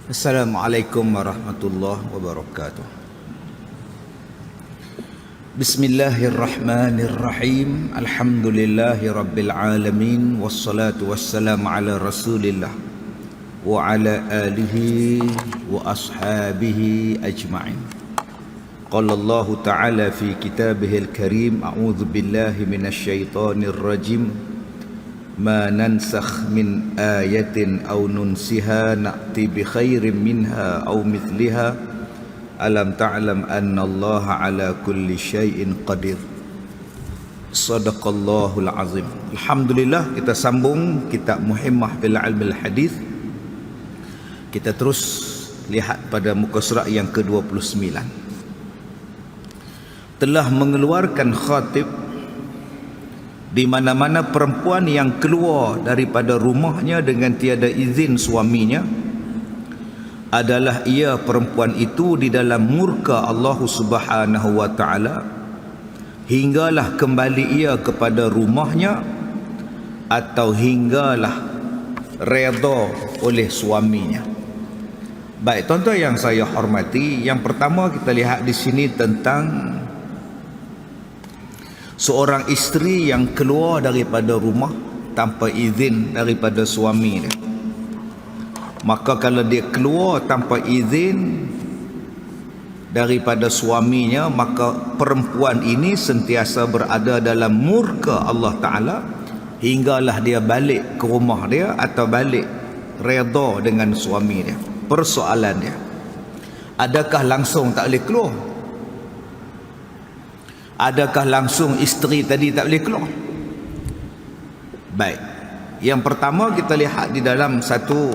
Assalamualaikum warahmatullahi wabarakatuh. Bismillahirrahmanirrahim. Alhamdulillahi rabbil alamin. Wassalatu wassalamu ala rasulillah wa ala alihi wa ashabihi ajma'in. Qala Allah ta'ala fi kitabihil karim. A'udzu billahi minasy syaithanir rajim. Ma nansakh min ayatin aw nunsiha na'ti bi khairin minha aw mithliha alam ta'lam anna Allah ala kulli syai'in qadir. Sadaqallahul azim. Alhamdulillah, kita sambung kitab Muhimmah fil Ilmil Hadis. Kita terus lihat pada muka surat yang ke-29. Telah mengeluarkan khatib di mana-mana perempuan yang keluar daripada rumahnya dengan tiada izin suaminya adalah ia perempuan itu di dalam murka Allah Subhanahu wa taala hinggalah kembali ia kepada rumahnya atau hinggalah redha oleh suaminya. Baik, tuan-tuan yang saya hormati, yang pertama kita lihat di sini tentang seorang isteri yang keluar daripada rumah tanpa izin daripada suami dia. Maka kalau dia keluar tanpa izin daripada suaminya, maka perempuan ini sentiasa berada dalam murka Allah Ta'ala hinggalah dia balik ke rumah dia atau balik redha dengan suami dia. Persoalan dia, adakah langsung tak boleh keluar? Adakah langsung isteri tadi tak boleh keluar? Baik, yang pertama kita lihat di dalam satu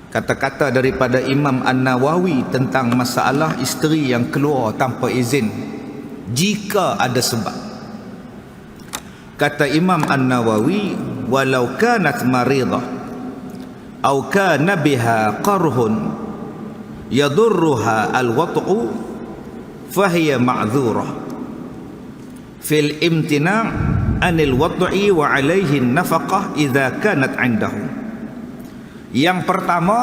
kata-kata daripada Imam An-Nawawi tentang masalah isteri yang keluar tanpa izin jika ada sebab. Kata Imam An-Nawawi, walau kanat maridah au kana biha qarhun yadurruha al-wat'u fahiya ma'dzurah fil imtina' anil wad'i wa alaihi nafaqah idza kanat 'indahu. Yang pertama,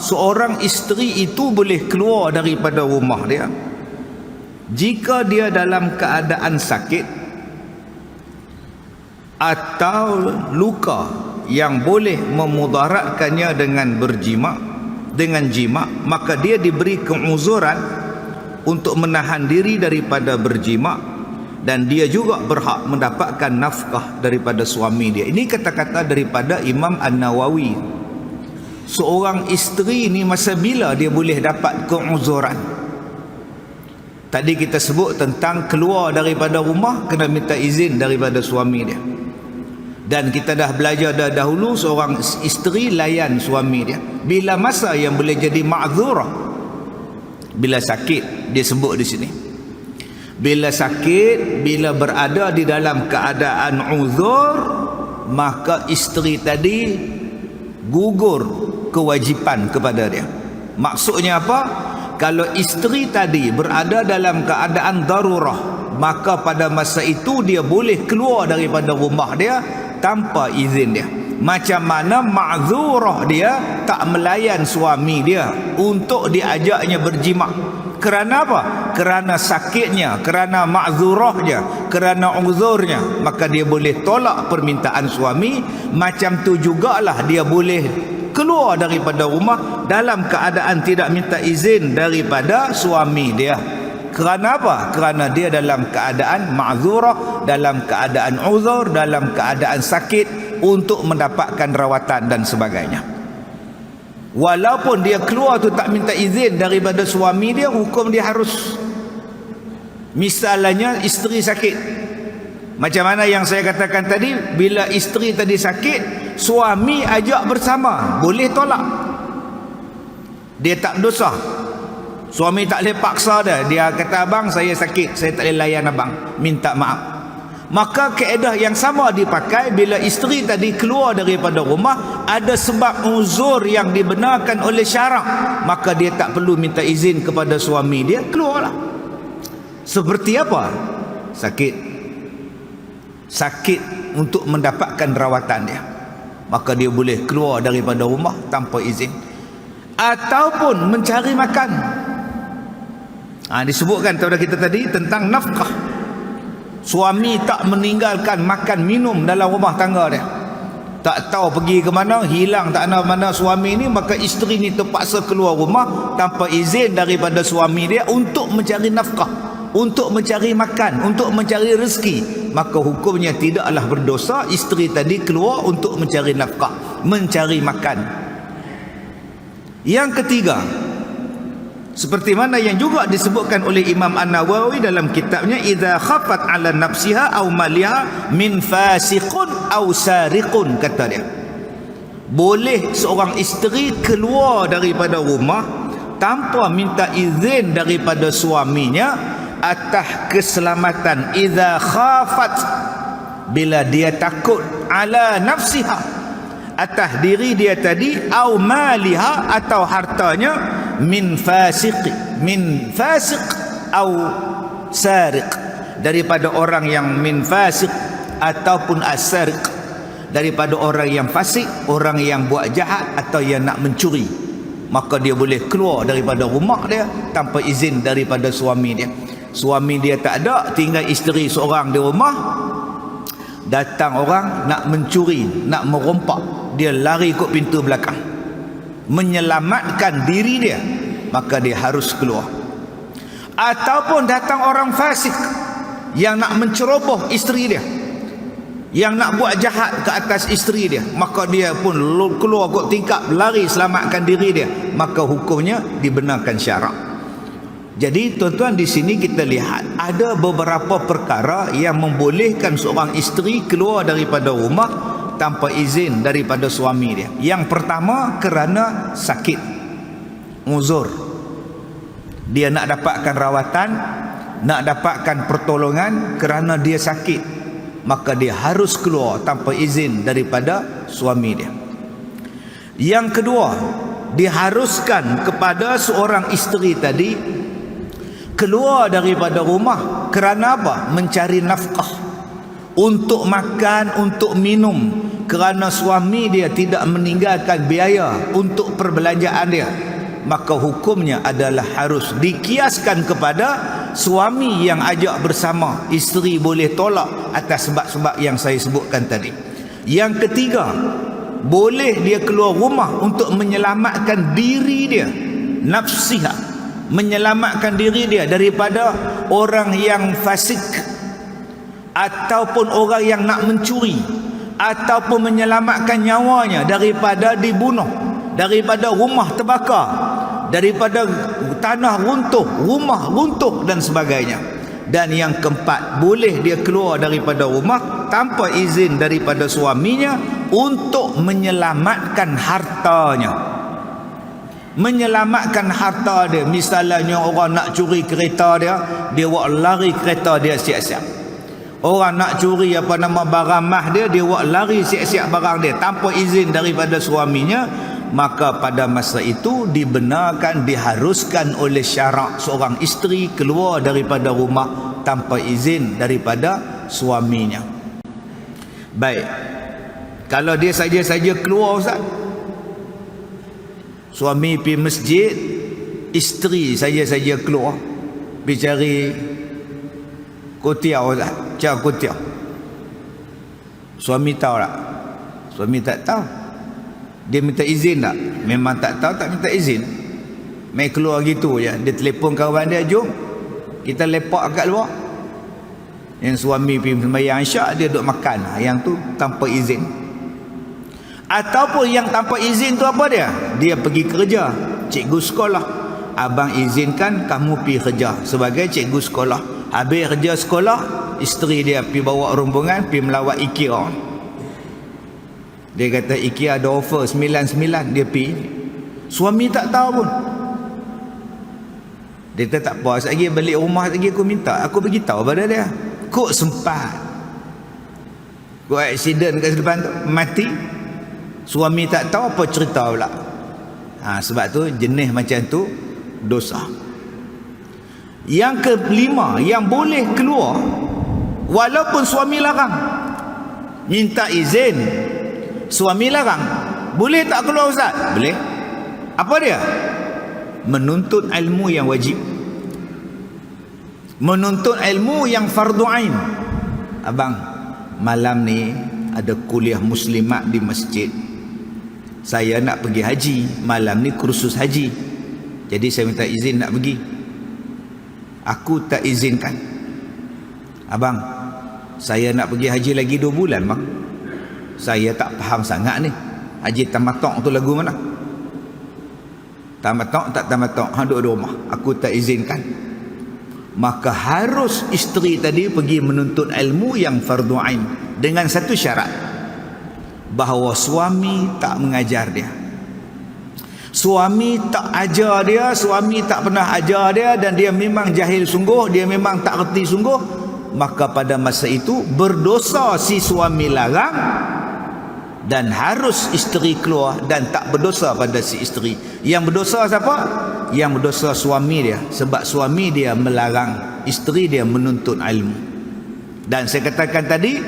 seorang isteri itu boleh keluar daripada rumah dia jika dia dalam keadaan sakit atau luka yang boleh memudaratkannya dengan jima', maka dia diberi keuzuran untuk menahan diri daripada berjima' dan dia juga berhak mendapatkan nafkah daripada suami dia. Ini kata-kata daripada Imam An-Nawawi. Seorang isteri ni masa bila dia boleh dapat keuzuran? Tadi kita sebut tentang keluar daripada rumah kena minta izin daripada suami dia. Dan kita dah belajar dah dahulu seorang isteri layan suami dia. Bila masa yang boleh jadi ma'dzurah? Bila sakit, dia sebut di sini. Bila sakit, bila berada di dalam keadaan uzur, maka isteri tadi gugur kewajipan kepada dia. Maksudnya apa? Kalau isteri tadi berada dalam keadaan darurah, maka pada masa itu dia boleh keluar daripada rumah dia tanpa izin dia. Macam mana ma'zurah dia tak melayan suami dia untuk diajaknya berjima'. Kerana apa? Kerana sakitnya, kerana ma'zurahnya, kerana uzurnya, maka dia boleh tolak permintaan suami. Macam tu jugalah dia boleh keluar daripada rumah dalam keadaan tidak minta izin daripada suami dia. Kerana apa? Kerana dia dalam keadaan ma'zurah, dalam keadaan uzur, dalam keadaan sakit untuk mendapatkan rawatan dan sebagainya. Walaupun dia keluar tu tak minta izin daripada suami dia, hukum dia harus. Misalnya isteri sakit, macam mana yang saya katakan tadi, bila isteri tadi sakit, suami ajak bersama, boleh tolak, dia tak berdosa. Suami tak boleh paksa dia kata, abang saya sakit, saya tak boleh layan abang, minta maaf. Maka kaedah yang sama dipakai bila isteri tadi keluar daripada rumah, ada sebab uzur yang dibenarkan oleh syarak, maka dia tak perlu minta izin kepada suami dia, keluarlah. Seperti apa? Sakit untuk mendapatkan rawatan dia. maka dia boleh keluar daripada rumah tanpa izin. Ataupun mencari makan. Disebutkan kepada kita tadi tentang nafkah. Suami tak meninggalkan makan minum dalam rumah tangga dia, tak tahu pergi ke mana, hilang tak tahu mana suami ni, maka isteri ni terpaksa keluar rumah tanpa izin daripada suami dia untuk mencari nafkah, untuk mencari makan, untuk mencari rezeki. Maka hukumnya tidaklah berdosa isteri tadi keluar untuk mencari nafkah, mencari makan. Yang ketiga, seperti mana yang juga disebutkan oleh Imam An-Nawawi dalam kitabnya, idza khafat ala nafsiha aw maliha min fasiqun aw sariqun, kata dia, boleh seorang isteri keluar daripada rumah tanpa minta izin daripada suaminya atas keselamatan. Idza khafat, bila dia takut, ala nafsiha, atas diri dia tadi, au maliha, atau hartanya, min fasiq au sariq, daripada orang yang min fasiq ataupun as-sariq, daripada orang yang fasik, orang yang buat jahat atau yang nak mencuri, maka dia boleh keluar daripada rumah dia tanpa izin daripada suami dia. Suami dia tak ada, tinggal isteri seorang di rumah, datang orang nak mencuri, nak merompak, dia lari ke pintu belakang, menyelamatkan diri dia, maka dia harus keluar. Ataupun datang orang fasik yang nak menceroboh isteri dia, yang nak buat jahat ke atas isteri dia, maka dia pun keluar ke tingkap, lari selamatkan diri dia, maka hukumnya dibenarkan syarak. Jadi tuan-tuan, di sini kita lihat ada beberapa perkara yang membolehkan seorang isteri keluar daripada rumah tanpa izin daripada suami dia. Yang pertama, kerana sakit, uzur, dia nak dapatkan rawatan, nak dapatkan pertolongan kerana dia sakit, maka dia harus keluar tanpa izin daripada suami dia. Yang kedua, diharuskan kepada seorang isteri tadi keluar daripada rumah kerana apa? Mencari nafkah, untuk makan, untuk minum, kerana suami dia tidak meninggalkan biaya untuk perbelanjaan dia, maka hukumnya adalah harus dikiaskan kepada suami yang ajak bersama. Isteri boleh tolak atas sebab-sebab yang saya sebutkan tadi. Yang ketiga, boleh dia keluar rumah untuk menyelamatkan diri dia, nafsiha, menyelamatkan diri dia daripada orang yang fasik, ataupun orang yang nak mencuri, ataupun menyelamatkan nyawanya daripada dibunuh, daripada rumah terbakar, daripada tanah runtuh, rumah runtuh dan sebagainya. Dan yang keempat, boleh dia keluar daripada rumah tanpa izin daripada suaminya untuk menyelamatkan hartanya. Menyelamatkan harta dia. Misalnya orang nak curi kereta dia, dia buat lari kereta dia siap-siap. Orang nak curi barang mah dia, dia buat lari siap-siap barang dia tanpa izin daripada suaminya, maka pada masa itu dibenarkan, diharuskan oleh syarak seorang isteri keluar daripada rumah tanpa izin daripada suaminya. Baik, kalau dia saja-saja keluar, Ustaz, suami pergi masjid, isteri saja-saja keluar pergi cari kotiau, Ustaz, cari kotiau, suami tahu tak? Suami tak tahu. Dia minta izin tak? Memang tak tahu, tak minta izin, main keluar gitu je. Dia telefon kawan dia, jom kita lepak kat luar. Yang suami pergi sembahyang isyak, dia duduk makan. Yang tu tanpa izin. Ataupun yang tanpa izin tu apa dia? Dia pergi kerja, cikgu sekolah, abang izinkan kamu pergi kerja sebagai cikgu sekolah. Habis kerja sekolah, isteri dia pergi bawa rombongan, pergi melawat IKEA. Dia kata IKEA ada offer 99, dia pergi. Suami tak tahu pun. Dia kata tak apa, lagi balik rumah lagi aku minta, aku beritahu pada dia. Kok sempat, kok aksiden kat depan tu, mati. Suami tak tahu apa cerita pula. Sebab tu jenis macam tu dosa. Yang kelima, yang boleh keluar walaupun suami larang, minta izin, suami larang, boleh tak keluar ustaz? Boleh. Apa dia? Menuntut ilmu yang wajib, menuntut ilmu yang fardu ain. Abang, malam ni ada kuliah muslimat di masjid, saya nak pergi haji, malam ni kursus haji, jadi saya minta izin nak pergi. Aku tak izinkan. Abang, saya nak pergi haji lagi 2 bulan bang, saya tak faham sangat ni, haji tamatok tu lagu mana? Tamatok tak tamatok, hang duduk di rumah, aku tak izinkan. Maka harus isteri tadi pergi menuntut ilmu yang fardu ain dengan satu syarat, bahawa suami tak mengajar dia, suami tak ajar dia, suami tak pernah ajar dia, dan dia memang jahil sungguh, dia memang tak reti sungguh, maka pada masa itu berdosa si suami larang dan harus isteri keluar, dan tak berdosa pada si isteri. Yang berdosa siapa? Yang berdosa suami dia, sebab suami dia melarang isteri dia menuntut ilmu. Dan saya katakan tadi,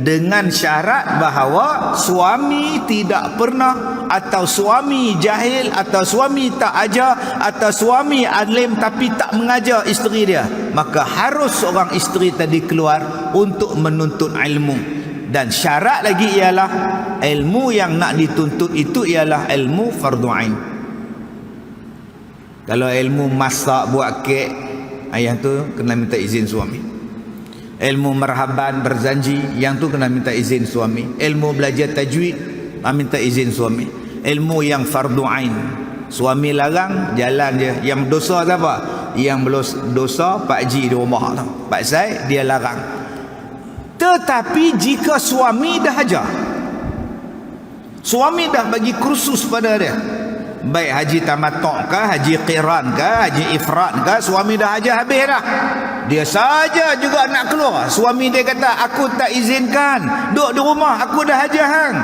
dengan syarat bahawa suami tidak pernah, atau suami jahil, atau suami tak ajar, atau suami alim tapi tak mengajar isteri dia, maka harus seorang isteri tadi keluar untuk menuntut ilmu. Dan syarat lagi ialah ilmu yang nak dituntut itu ialah ilmu fardu ain. Kalau ilmu masak, buat kek, yang tu kena minta izin suami. Ilmu marhaban, berzanji, yang tu kena minta izin suami. Ilmu belajar tajwid, minta izin suami. Ilmu yang fardu ain, suami larang, jalan je. Yang berdosa siapa? Yang berdosa Pak Ji di rumah tu, Pak Zaid, dia larang. Tetapi jika suami dah ajar, suami dah bagi kursus pada dia, baik haji tamatok ke, haji qiran ke, haji ifrad ke, suami dah ajar habis dah, dia saja juga nak keluar, suami dia kata aku tak izinkan, duduk di rumah, aku dah ajar hang,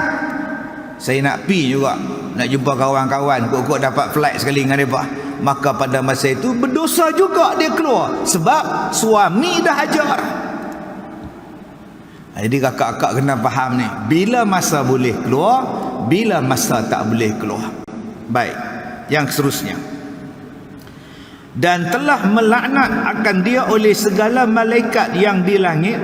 saya nak pi juga, nak jumpa kawan-kawan, kok dapat flight sekali dengan mereka, maka pada masa itu berdosa juga dia keluar, sebab suami dah ajar. Jadi kakak-kakak kena faham ni, bila masa boleh keluar, bila masa tak boleh keluar. Baik, yang seterusnya, dan telah melaknat akan dia oleh segala malaikat yang di langit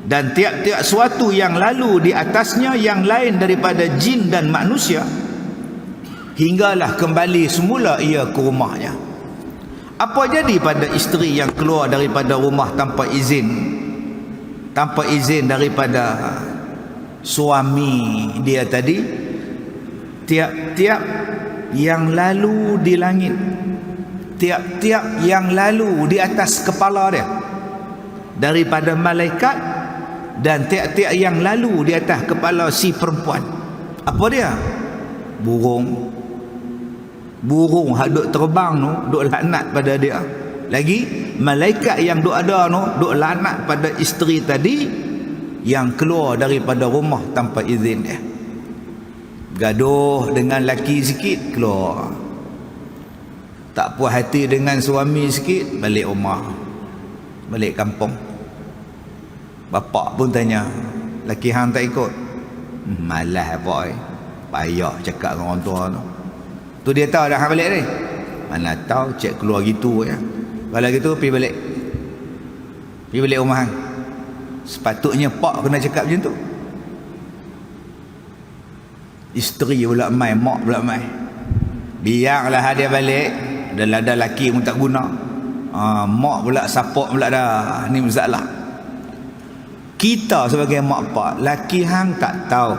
dan tiap-tiap suatu yang lalu di atasnya yang lain daripada jin dan manusia, hinggalah kembali semula ia ke rumahnya. Apa jadi pada isteri yang keluar daripada rumah tanpa izin, tanpa izin daripada suami dia tadi? Tiap-tiap yang lalu di langit, tiap-tiap yang lalu di atas kepala dia daripada malaikat, dan tiap-tiap yang lalu di atas kepala si perempuan, apa dia? Burung. Burung hak duk terbang tu duk laknat pada dia. Lagi malaikat yang duk ada tu duk laknat pada isteri tadi yang keluar daripada rumah tanpa izin dia. Gaduh dengan laki sikit, keluar. Tak puas hati dengan suami sikit, balik rumah, balik kampung. Bapak pun tanya, laki hang tak ikut? Malas boy, payah cakap dengan orang tua tu. Tu dia tahu dah hang balik ni. Mana tahu cek keluar gitu ya. Kalau gitu pergi balik, pergi balik rumah hang. Sepatutnya pak kena cakap macam tu. Isteri pula mai, mak pula mai. Biarlah dia balik, dah ada laki pun tak guna. Mak pula support pula dah. Ni masalah. Kita sebagai mak pak, laki hang tak tahu,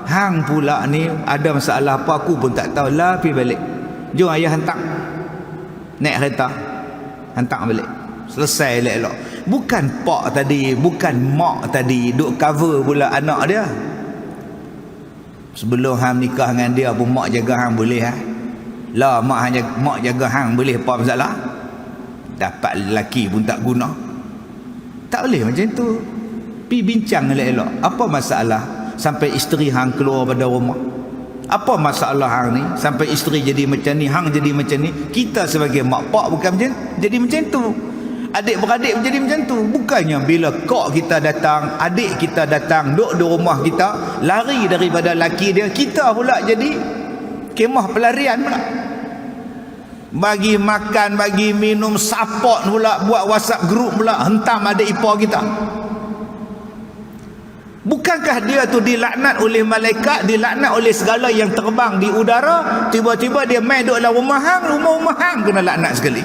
hang pula ni ada masalah apa aku pun tak tahu, lah pergi balik. Jom ayah hantar, naik kereta, hantar balik, selesai elok-elok. Bukan pak tadi, bukan mak tadi duk cover pula anak dia. Sebelum hang nikah dengan dia pun mak jaga hang boleh lah, mak jaga hang boleh, apa masalah? Dapat lelaki pun tak guna. Tak boleh macam tu. Pi bincang elok-elok, apa masalah sampai isteri hang keluar pada rumah? Apa masalah hang ni sampai isteri jadi macam ni, hang jadi macam ni? Kita sebagai mak pak bukan macam jadi macam tu. adik-beradik menjadi macam tu. Bukannya bila kok kita datang, adik kita datang duduk di rumah kita, lari daripada laki dia, kita pula jadi kemah pelarian pula. Bagi makan, bagi minum, support pula, buat WhatsApp group pula, hentam adik ipar kita. Bukankah dia tu dilaknat oleh malaikat, dilaknat oleh segala yang terbang di udara, tiba-tiba dia main duduk dalam rumah hang kena laknat sekali.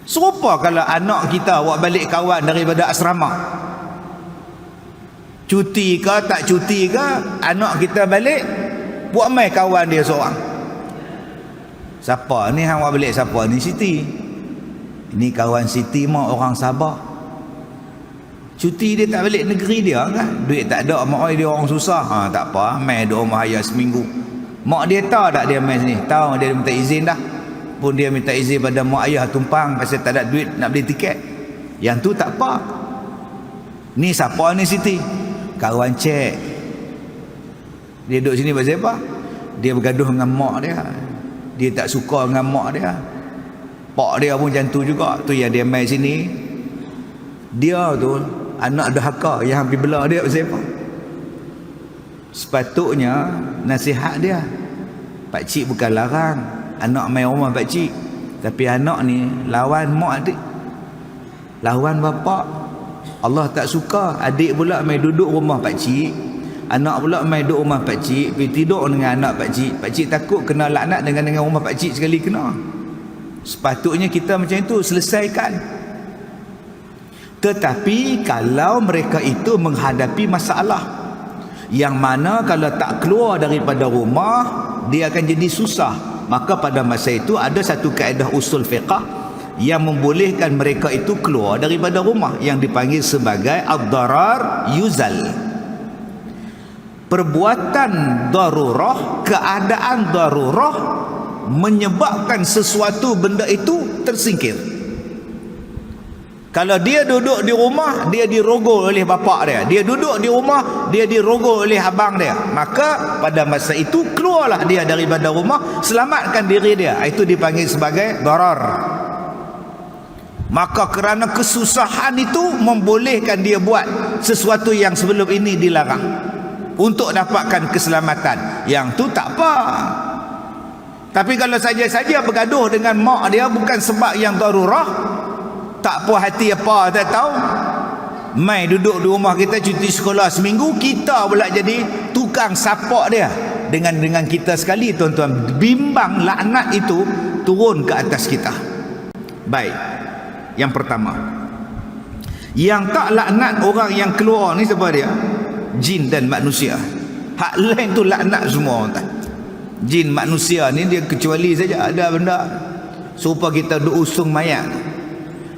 Serupa kalau anak kita buat balik kawan daripada asrama, cuti ke tak cuti ke, anak kita balik buat main kawan dia seorang. Siapa ni hang buat balik? Siapa ni? Siti. Ini kawan Siti mah orang Sabah, cuti dia tak balik negeri dia kan, duit tak ada, mak dia orang susah. Tak apa, main duduk rumah ayah seminggu. Mak dia tahu tak dia main sini? Tahu, dia minta izin dah. Pun dia minta izin pada mak ayah tumpang pasal tak ada duit nak beli tiket. Yang tu tak apa. Ni siapa ni Siti? Kawan cek. Dia duduk sini pasal apa? Dia bergaduh dengan mak dia. Dia tak suka dengan mak dia. Pak dia pun macam tu juga. Tu yang dia main sini. Dia tu anak derhaka yang hampir belah dia pasal apa? Sepatutnya nasihat dia, pakcik bukan larang anak main rumah pakcik, tapi anak ni lawan mak adik, lawan bapak. Allah tak suka adik pula main duduk rumah pakcik, anak pula main duduk rumah pakcik, pergi tidur dengan anak pakcik. Pakcik takut kena laknat dengan rumah pakcik sekali kena. Sepatutnya kita macam itu selesaikan. Tetapi kalau mereka itu menghadapi masalah yang mana kalau tak keluar daripada rumah dia akan jadi susah, maka pada masa itu ada satu kaedah usul fiqah yang membolehkan mereka itu keluar daripada rumah yang dipanggil sebagai ad-darar yuzal. Perbuatan darurah, keadaan darurah menyebabkan sesuatu benda itu tersingkir. Kalau dia duduk di rumah, dia dirogol oleh bapak dia. Dia duduk di rumah, dia dirogol oleh abang dia. Maka pada masa itu keluarlah dia daripada rumah, selamatkan diri dia. Itu dipanggil sebagai darar. Maka kerana kesusahan itu membolehkan dia buat sesuatu yang sebelum ini dilarang untuk dapatkan keselamatan. Yang tu tak apa. Tapi kalau saja-saja bergaduh dengan mak dia bukan sebab yang darurah, tak puas hati apa tak tahu, mai duduk di rumah kita cuti sekolah seminggu, kita pula jadi tukang support dia dengan kita sekali. Tuan-tuan, bimbang laknat itu turun ke atas kita. Baik, yang pertama, yang tak laknat orang yang keluar ni siapa dia? Jin dan manusia. Hak lain tu laknat semua tuan. Jin manusia ni dia kecuali saja ada benda serupa kita duk usung mayat.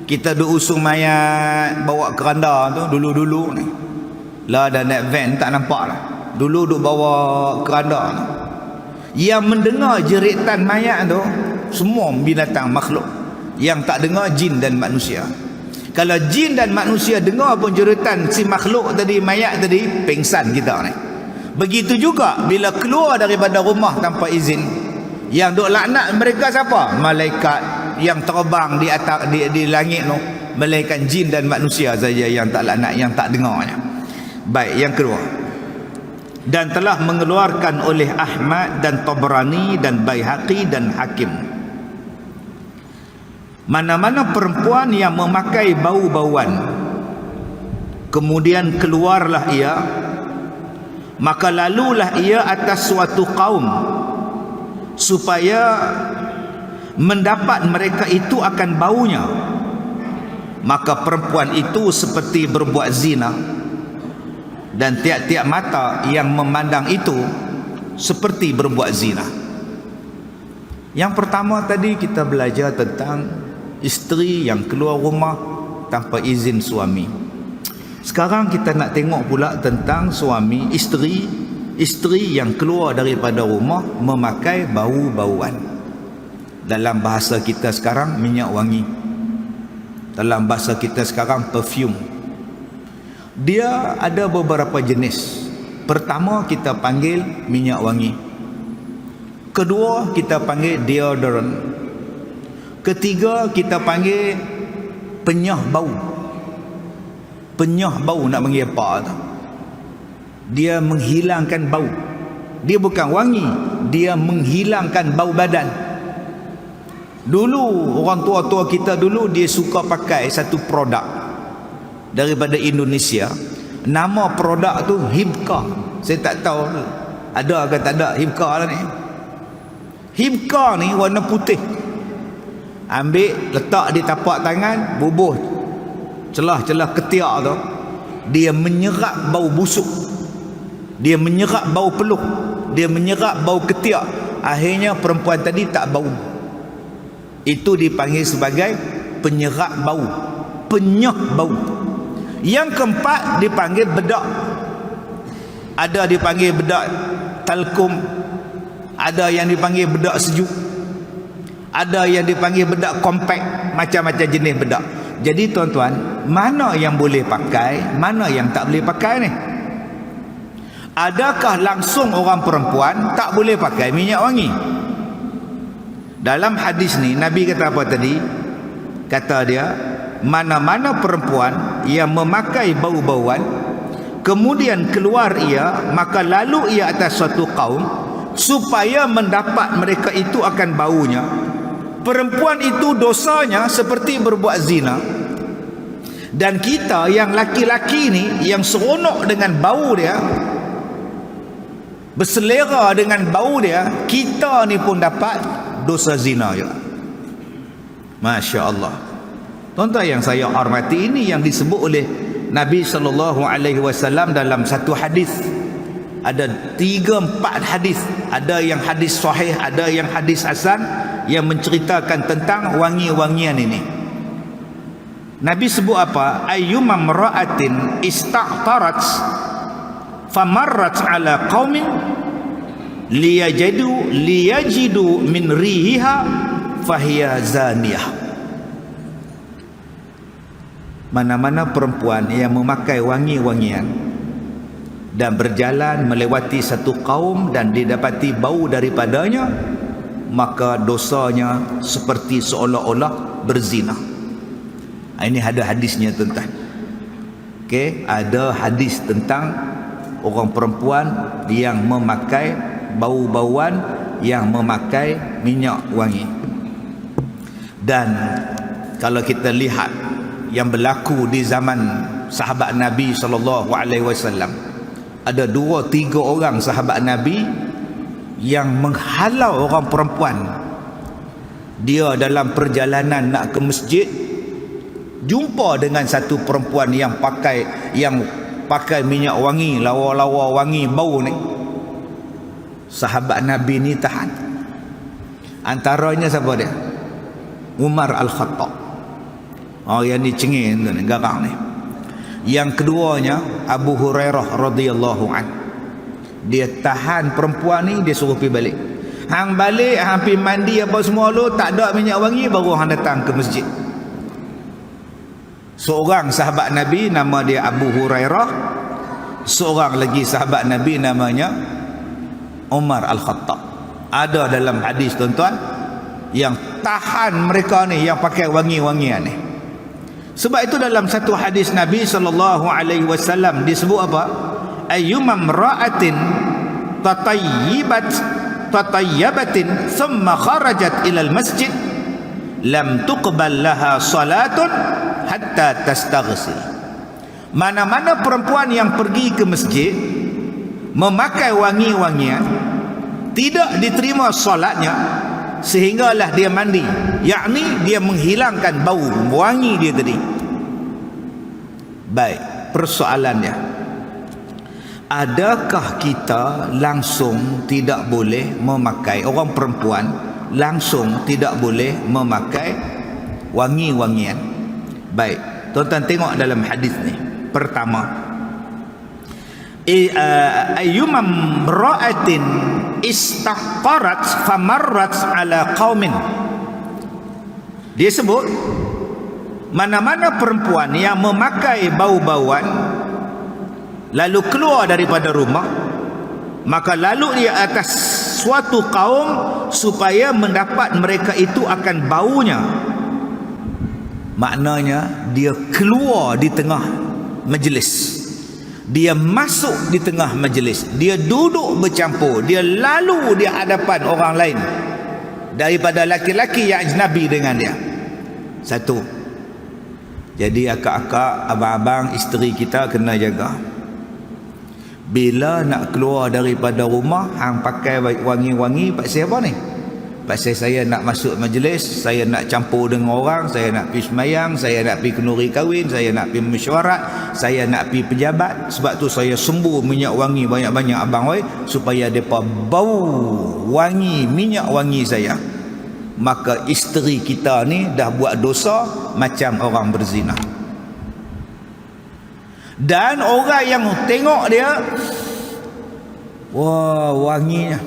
Kita duk usung mayat bawa keranda tu dulu-dulu ni. Lah ada naik van tak nampak lah. Dulu duk bawa keranda tu. Yang mendengar jeritan mayat tu semua binatang makhluk. Yang tak dengar jin dan manusia. Kalau jin dan manusia dengar pun jeritan si makhluk tadi, mayat tadi, pengsan kita ni. Begitu juga bila keluar daripada rumah tanpa izin. Yang duk laknat mereka siapa? Malaikat yang terbang di atas di langit tu. Malaikat jin dan manusia saja yang tak laknat, yang tak dengarnya. Baik, yang kedua. Dan telah mengeluarkan oleh Ahmad dan Tabrani dan Baihaqi dan Hakim, mana-mana perempuan yang memakai bau-bauan kemudian keluarlah ia, maka lalulah ia atas suatu kaum supaya mendapat mereka itu akan baunya, maka perempuan itu seperti berbuat zina, dan tiap-tiap mata yang memandang itu seperti berbuat zina. Yang pertama tadi kita belajar tentang isteri yang keluar rumah tanpa izin suami. Sekarang kita nak tengok pula tentang suami, isteri yang keluar daripada rumah memakai bau-bauan. Dalam bahasa kita sekarang minyak wangi. Dalam bahasa kita sekarang perfume. Dia ada beberapa jenis. Pertama kita panggil minyak wangi. Kedua kita panggil deodorant. Ketiga kita panggil penyah bau. Penyah bau nak panggil apa tu? Dia menghilangkan bau. Dia bukan wangi, dia menghilangkan bau badan. Dulu orang tua-tua kita dulu dia suka pakai satu produk daripada Indonesia. Nama produk tu Hibka. Saya tak tahu ada ke tak ada Hibka lah ni. Hibka ni warna putih. Ambil letak di tapak tangan, bubuh celah-celah ketiak tu, dia menyerap bau busuk, dia menyerap bau peluh, dia menyerap bau ketiak. Akhirnya perempuan tadi tak bau. Itu dipanggil sebagai penyerap bau, penyah bau. Yang keempat dipanggil bedak. Ada dipanggil bedak talkum, ada yang dipanggil bedak sejuk, ada yang dipanggil bedak kompak, macam-macam jenis bedak. Jadi tuan-tuan, mana yang boleh pakai, mana yang tak boleh pakai ni? Adakah langsung orang perempuan tak boleh pakai minyak wangi? Dalam hadis ni Nabi kata apa tadi? Kata dia, mana-mana perempuan yang memakai bau-bauan kemudian keluar ia, maka lalu ia atas suatu kaum supaya mendapat mereka itu akan baunya, perempuan itu dosanya seperti berbuat zina. Dan kita yang laki-laki ni yang seronok dengan bau dia, berselera dengan bau dia, kita ni pun dapat dosa zina juga. Masya Allah. Tuan-tuan yang saya hormati, ini yang disebut oleh Nabi SAW dalam satu hadis. Ada 3-4 hadis. Ada yang hadis sahih, ada yang hadis hasan, yang menceritakan tentang wangi-wangian ini. Nabi sebut apa? Ayyumam ra'atin ista'tarat famarrat ala qaumin liyajidu min rihiha fahiya zaniyah. Mana-mana perempuan yang memakai wangi-wangian dan berjalan melewati satu kaum dan didapati bau daripadanya, maka dosanya seperti seolah-olah berzina. Ini ada hadisnya tuan-tuan. Okey, ada hadis tentang orang perempuan yang memakai bau-bauan, yang memakai minyak wangi. Dan kalau kita lihat yang berlaku di zaman sahabat Nabi SAW, ada 2-3 orang sahabat Nabi yang menghalau orang perempuan. Dia dalam perjalanan nak ke masjid, jumpa dengan satu perempuan yang pakai minyak wangi, lawa-lawa wangi bau ni. Sahabat Nabi ni tahan. Antaranya siapa dia? Umar Al-Khattab. Yang ni cengeng tu ni, garang ni. Yang keduanya Abu Hurairah radhiyallahu an. Dia tahan perempuan ni, dia suruh pergi balik. Hang balik, hang pergi mandi apa semua lu, tak ada minyak wangi, baru hang datang ke masjid. Seorang sahabat Nabi nama dia Abu Hurairah, seorang lagi sahabat Nabi namanya Umar Al-Khattab. Ada dalam hadis tuan-tuan yang tahan mereka ni, yang pakai wangi-wangian ni. Sebab itu dalam satu hadis Nabi SAW disebut apa? Ayyumam ra'atin tatayyabatin thumma kharajat ilal masjid lam tuqbal laha salatun hatta tastaghsil. Mana-mana perempuan yang pergi ke masjid memakai wangi-wangian, tidak diterima solatnya sehinggalah dia mandi, yakni dia menghilangkan bau wangi dia tadi. Baik, persoalannya, adakah kita langsung tidak boleh memakai, orang perempuan langsung tidak boleh memakai wangi-wangian? Baik, tuan-tuan tengok dalam hadis ni. Pertama, ayyumam ra'atin istaqarat famarrat ala qaumin. Dia sebut mana-mana perempuan yang memakai bau-bauan lalu keluar daripada rumah, maka lalu dia atas suatu kaum supaya mendapat mereka itu akan baunya, Maknanya dia keluar di tengah majlis, dia masuk di tengah majlis, dia duduk bercampur, dia lalu di hadapan orang lain daripada laki-laki yang ajnabi dengan dia. Satu. Jadi akak-akak, abang-abang, isteri kita kena jaga. Bila nak keluar daripada rumah, hang pakai wangi-wangi pasal apa ni? Pasal saya nak masuk majlis, saya nak campur dengan orang, saya nak pergi semayang, saya nak pergi kenduri kahwin, saya nak pergi mesyuarat, saya nak pergi pejabat. Sebab tu saya sembur minyak wangi banyak-banyak abang oi, supaya depa bau wangi minyak wangi saya. Maka isteri kita ni dah buat dosa macam orang berzina. Dan orang yang tengok dia, wah wanginya,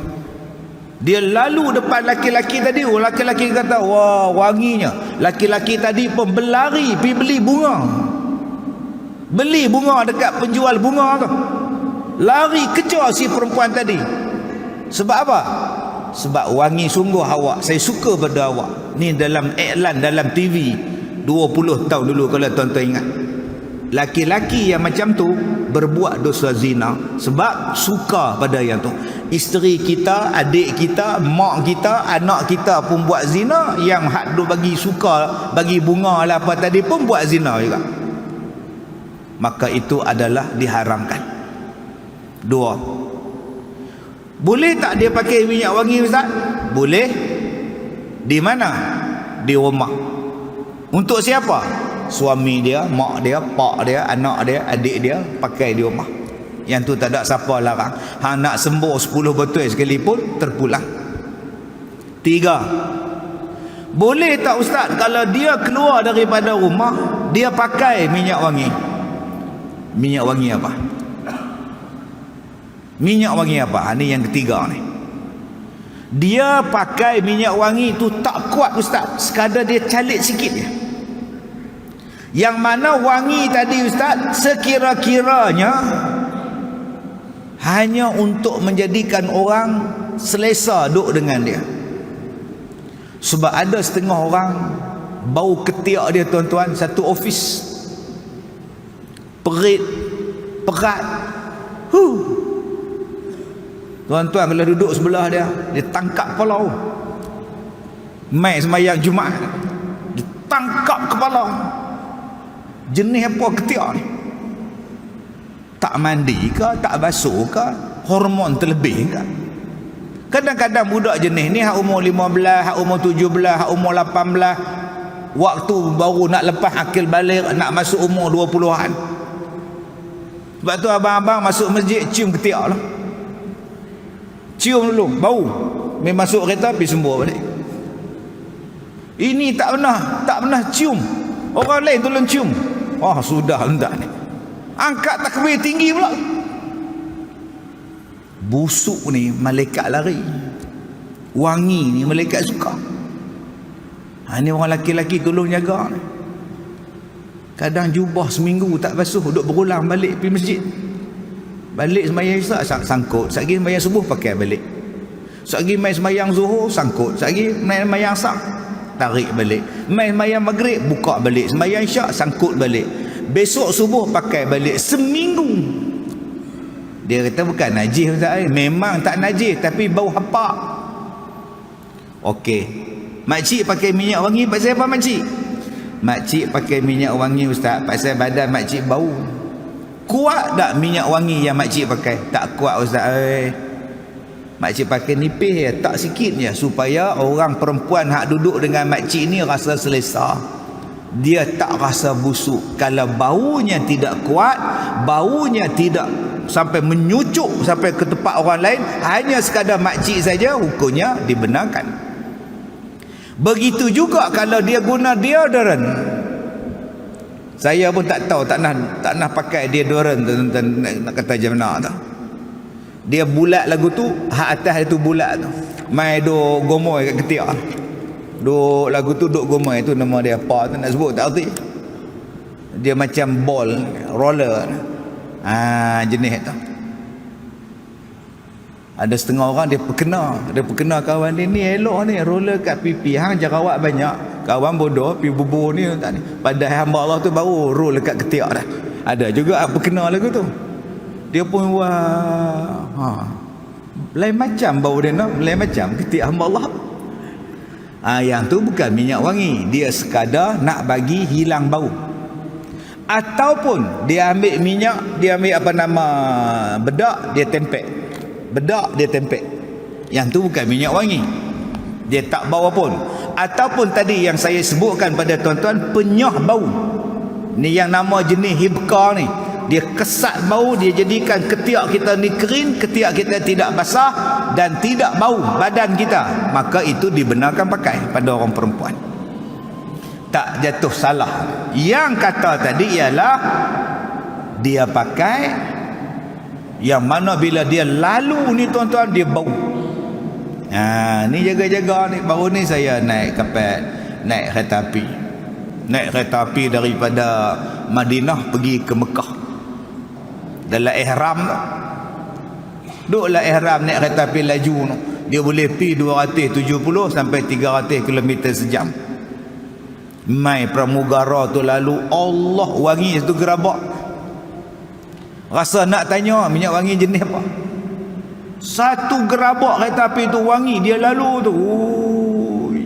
dia lalu depan laki-laki tadi, laki-laki kata wah wanginya. Laki-laki tadi pun berlari pergi beli bunga, beli bunga dekat penjual bunga tu, lari kejar si perempuan tadi. Sebab apa? Sebab wangi sungguh awak, saya suka pada awak. Ni dalam iklan dalam TV 20 tahun dulu, kalau tuan-tuan ingat. Laki-laki yang macam tu berbuat dosa zina sebab suka pada yang tu. Isteri kita, adik kita, mak kita, anak kita pun buat zina, yang hak tu bagi suka, bagi bunga lah apa tadi pun buat zina juga. Maka itu adalah diharamkan. Dua. Boleh tak dia pakai minyak wangi, Ustaz? Boleh. Di mana? Di rumah. Untuk siapa? Suami dia, mak dia, pak dia, anak dia, adik dia pakai di rumah. Yang tu tak ada siapa larang. Hang nak sembur 10 botol sekalipun terpulang. 3. Boleh tak Ustaz kalau dia keluar daripada rumah, dia pakai minyak wangi? Minyak wangi apa? Minyak wangi apa? Ini yang ketiga ni. Dia pakai minyak wangi tu tak kuat Ustaz, sekadar dia calit sikit je. Yang mana wangi tadi Ustaz sekira-kiranya hanya untuk menjadikan orang selesa duduk dengan dia. Sebab ada setengah orang bau ketiak dia tuan-tuan, satu ofis perit, perat, tuan-tuan kalau duduk sebelah dia, dia tangkap kepala. Mai sembahyang Jumaat, dia tangkap kepala. Jenis apa ketiak ni? Tak mandi ke, tak basuh ke, hormon terlebih ke? Kadang-kadang budak jenis ni hak umur 15, hak umur 17, hak umur 18, waktu baru nak lepas akil balik, nak masuk umur 20-an. Sebab tu abang-abang masuk masjid cium ketiak lah. Cium dulu, bau. Memang masuk kereta pergi sembur balik. Ini tak pernah cium. Orang lain tolong cium. Oh sudah hendak ni. Angkat takbir tinggi pula. Busuk ni malaikat lari. Wangi ni malaikat suka. Ni orang laki-laki tolong jaga ni. Kadang jubah seminggu tak basuh, duduk berulang balik pergi masjid. Balik sembahyang isyak sangkut, satgi sembahyang subuh pakai balik. Satgi mai sembahyang zuhur sangkut, satgi mai sembahyang asar tarik balik. Mai sembahyang maghrib buka balik, sembahyang isyak sangkut balik. Besok subuh pakai balik seminggu. Dia kata bukan najis Ustaz, memang tak najis tapi bau hapak. Okey. Makcik pakai minyak wangi pasal apa makcik? Makcik pakai minyak wangi Ustaz pasal badan makcik bau. Kuat tak minyak wangi yang makcik pakai? Tak kuat Ustaz. Makcik pakai nipis je, tak sikit je, supaya orang perempuan hak duduk dengan makcik ni rasa selesa. Dia tak rasa busuk. Kalau baunya tidak kuat, baunya tidak sampai menyucuk sampai ke tempat orang lain, hanya sekadar makcik saja, hukumnya dibenarkan. Begitu juga kalau dia guna deodorant. Saya pun tak tahu, tak nak pakai deodorant nak kata je benar tu. Dia bulat lagu tu, hak atas itu bulat tu. Mai do gomoy kat ketiak. Do lagu tu duk gomoy tu, nama dia apa tu nak sebut tak erti. Dia macam ball, roller. Jenis tu. Ada setengah orang dia perkena kawan dia ni elok ni roller kat pipi hang jerawat banyak, kawan bodoh pi bubur ni tak ni, padahal hamba Allah tu baru roll dekat ketiak dah. Ada juga perkena lagu tu, dia pun wah lain macam bau dia nak, lain macam ketiak hamba Allah. Yang tu bukan minyak wangi, dia sekadar nak bagi hilang bau. Ataupun dia ambil minyak, dia ambil apa nama bedak, dia tempek. Yang tu bukan minyak wangi, dia tak bau pun. Ataupun tadi yang saya sebutkan pada tuan-tuan, penyah bau. Ni yang nama jenis hibka ni, dia kesat bau, dia jadikan ketiak kita ni kering, ketiak kita tidak basah dan tidak bau badan kita, maka itu dibenarkan pakai pada orang perempuan. Tak jatuh salah. Yang kata tadi ialah dia pakai yang mana bila dia lalu ni tuan-tuan, dia bau. Ni jaga-jaga ni. Baru ni saya naik kapal, naik kereta api daripada Madinah pergi ke Mekah. Dalam ihram tu, duduklah ihram naik kereta api laju tu, dia boleh pi 270 sampai 300 km sejam. Mai pramugara tu lalu, Allah wangi satu gerabak. Rasa nak tanya minyak wangi jenis apa. Satu gerabak kereta api tu wangi, dia lalu tu. Ui.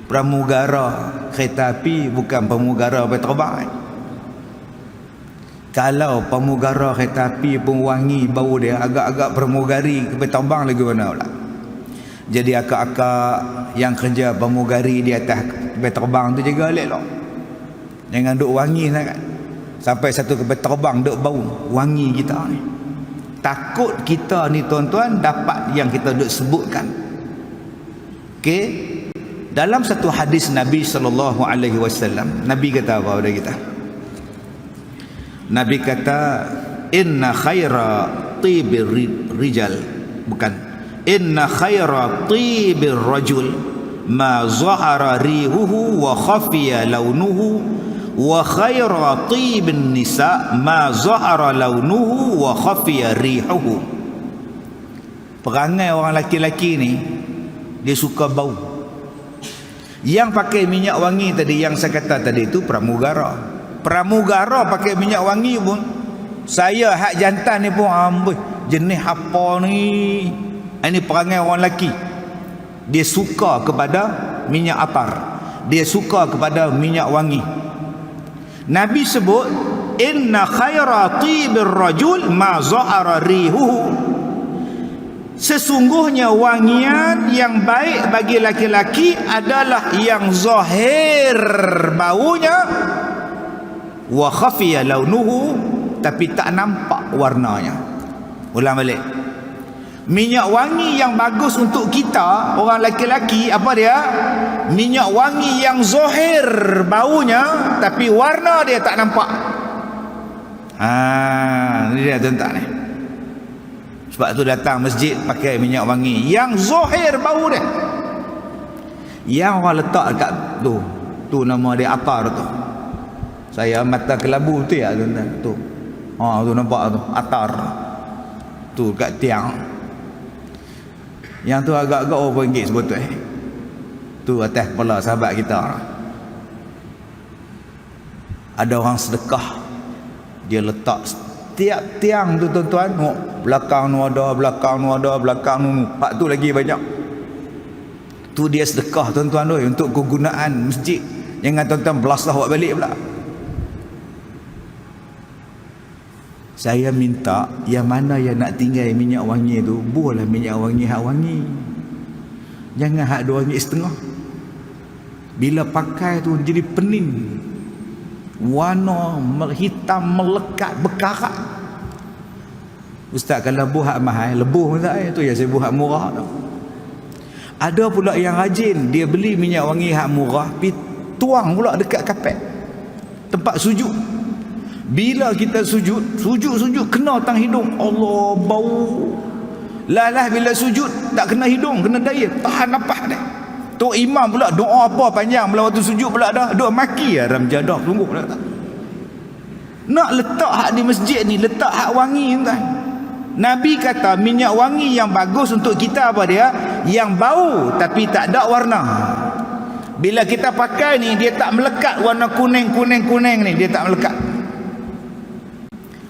Pramugara kereta api bukan pramugara peterbang. Kalau pramugara kereta api pun wangi bau dia, agak-agak pramugari peterbang lagi mana pula. Jadi akak-akak yang kerja pramugari di atas peterbang tu jaga elok. Jangan duk wangi sangat. Sampai satu kapal terbang duk bau wangi kita ni. Takut kita ni tuan-tuan dapat yang kita duk sebutkan. Okey. Dalam satu hadis Nabi SAW, Nabi kata apa pada kita? Nabi kata, inna khaira tibir rijal, bukan, inna khaira tibir rajul ma zahara rihuhu wa khafiya launuhu, wa khaira tibin nisa ma zahara launuhu wa khafiya rihuhu. Perangai orang laki-laki ni, dia suka bau. Yang pakai minyak wangi tadi, yang saya kata tadi itu pramugara. Pramugara pakai minyak wangi pun, saya hak jantan ni pun amboi, jenis apa ni? Ini perangai orang lelaki. Dia suka kepada minyak atar, dia suka kepada minyak wangi. Nabi sebut, inna khaira tibir rajul ma za'ara rihuhu. Sesungguhnya wangian yang baik bagi laki-laki adalah yang zahir baunya, wa khafiya launuhu, tapi tak nampak warnanya. Ulang balik. Minyak wangi yang bagus untuk kita orang laki-laki apa dia? Minyak wangi yang zahir baunya tapi warna dia tak nampak. Ni dia tuan-tuan ni. Sebab tu datang masjid pakai minyak wangi yang zahir bau dia. Yang orang letak dekat tu nama dia atar tu. Saya mata kelabu tu ya tuan-tuan tu. Tu nampak tu atar. Tu dekat tiang. Yang tu agak-agak RM1 sebotol. Tu atas kepala sahabat kita. Ada orang sedekah, dia letak setiap tiang tu tuan-tuan. Belakang tu ada, belakang tu ada, belakang tu. Pak tu lagi banyak. Tu dia sedekah tuan-tuan tu untuk kegunaan masjid. Jangan tuan-tuan belasah buat balik pula. Saya minta yang mana yang nak tinggal minyak wangi tu, buatlah minyak wangi hak wangi. Jangan hak RM2.5. Bila pakai tu jadi pening. Warna hitam melekat berkarat. Ustaz kalau buat hak mahal, lebuh tak tu ya saya buat hak murah tu. Ada pula yang rajin, dia beli minyak wangi hak murah, pi tuang pula dekat kapet. Tempat sujud. Bila kita sujud kena tang hidung, Allah bau. Lah bila sujud tak kena hidung, kena daya, tahan nafas dia. Tu imam pula doa apa panjang bila waktu sujud pula dah duk maki dalam jadah sungguh dah tak. Nak letak hak di masjid ni, letak hak wangi tuan. Nabi kata minyak wangi yang bagus untuk kita apa dia? Yang bau tapi tak ada warna. Bila kita pakai ni, dia tak melekat warna kuning ni, dia tak melekat.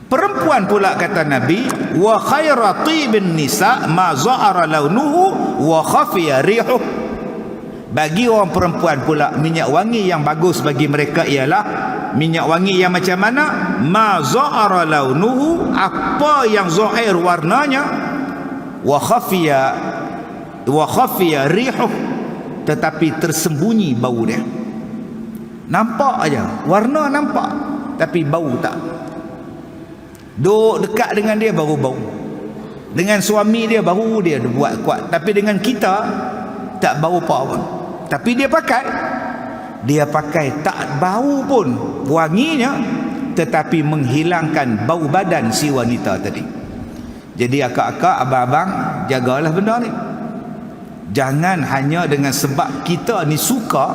Perempuan pula kata Nabi, wa khaira tibin nisa ma za'ara launuhu wa khafiya rihuh. Bagi orang perempuan pula, minyak wangi yang bagus bagi mereka ialah minyak wangi yang macam mana? Ma za'ara launuhu, apa yang zahir warnanya, wa khafiya rihuh, tetapi tersembunyi bau dia. Nampak aja, warna nampak tapi bau tak. Duk dekat dengan dia baru bau. Dengan suami dia baru dia buat kuat, tapi dengan kita tak bau apa pun. Tapi dia pakai tak bau pun, wanginya, tetapi menghilangkan bau badan si wanita tadi. Jadi akak-akak, abang-abang, jagalah benda ni. Jangan hanya dengan sebab kita ni suka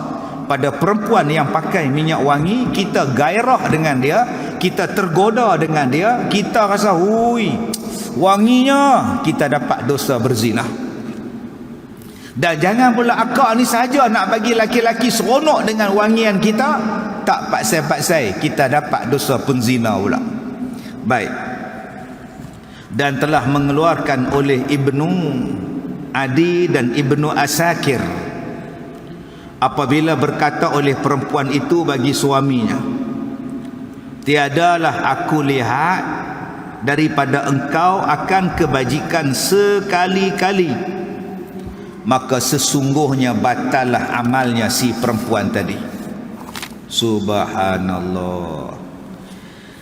pada perempuan yang pakai minyak wangi, kita gairah dengan dia, kita tergoda dengan dia, kita rasa hui wanginya, kita dapat dosa berzina. Dan jangan pula akak ni saja nak bagi laki-laki seronok dengan wangian kita, tak paksai-paksai kita dapat dosa penzina pula. Baik. Dan telah mengeluarkan oleh Ibnu Adi dan Ibnu Asakir, apabila berkata oleh perempuan itu bagi suaminya, tiadalah aku lihat daripada engkau akan kebajikan sekali-kali, maka sesungguhnya batallah amalnya si perempuan tadi. Subhanallah.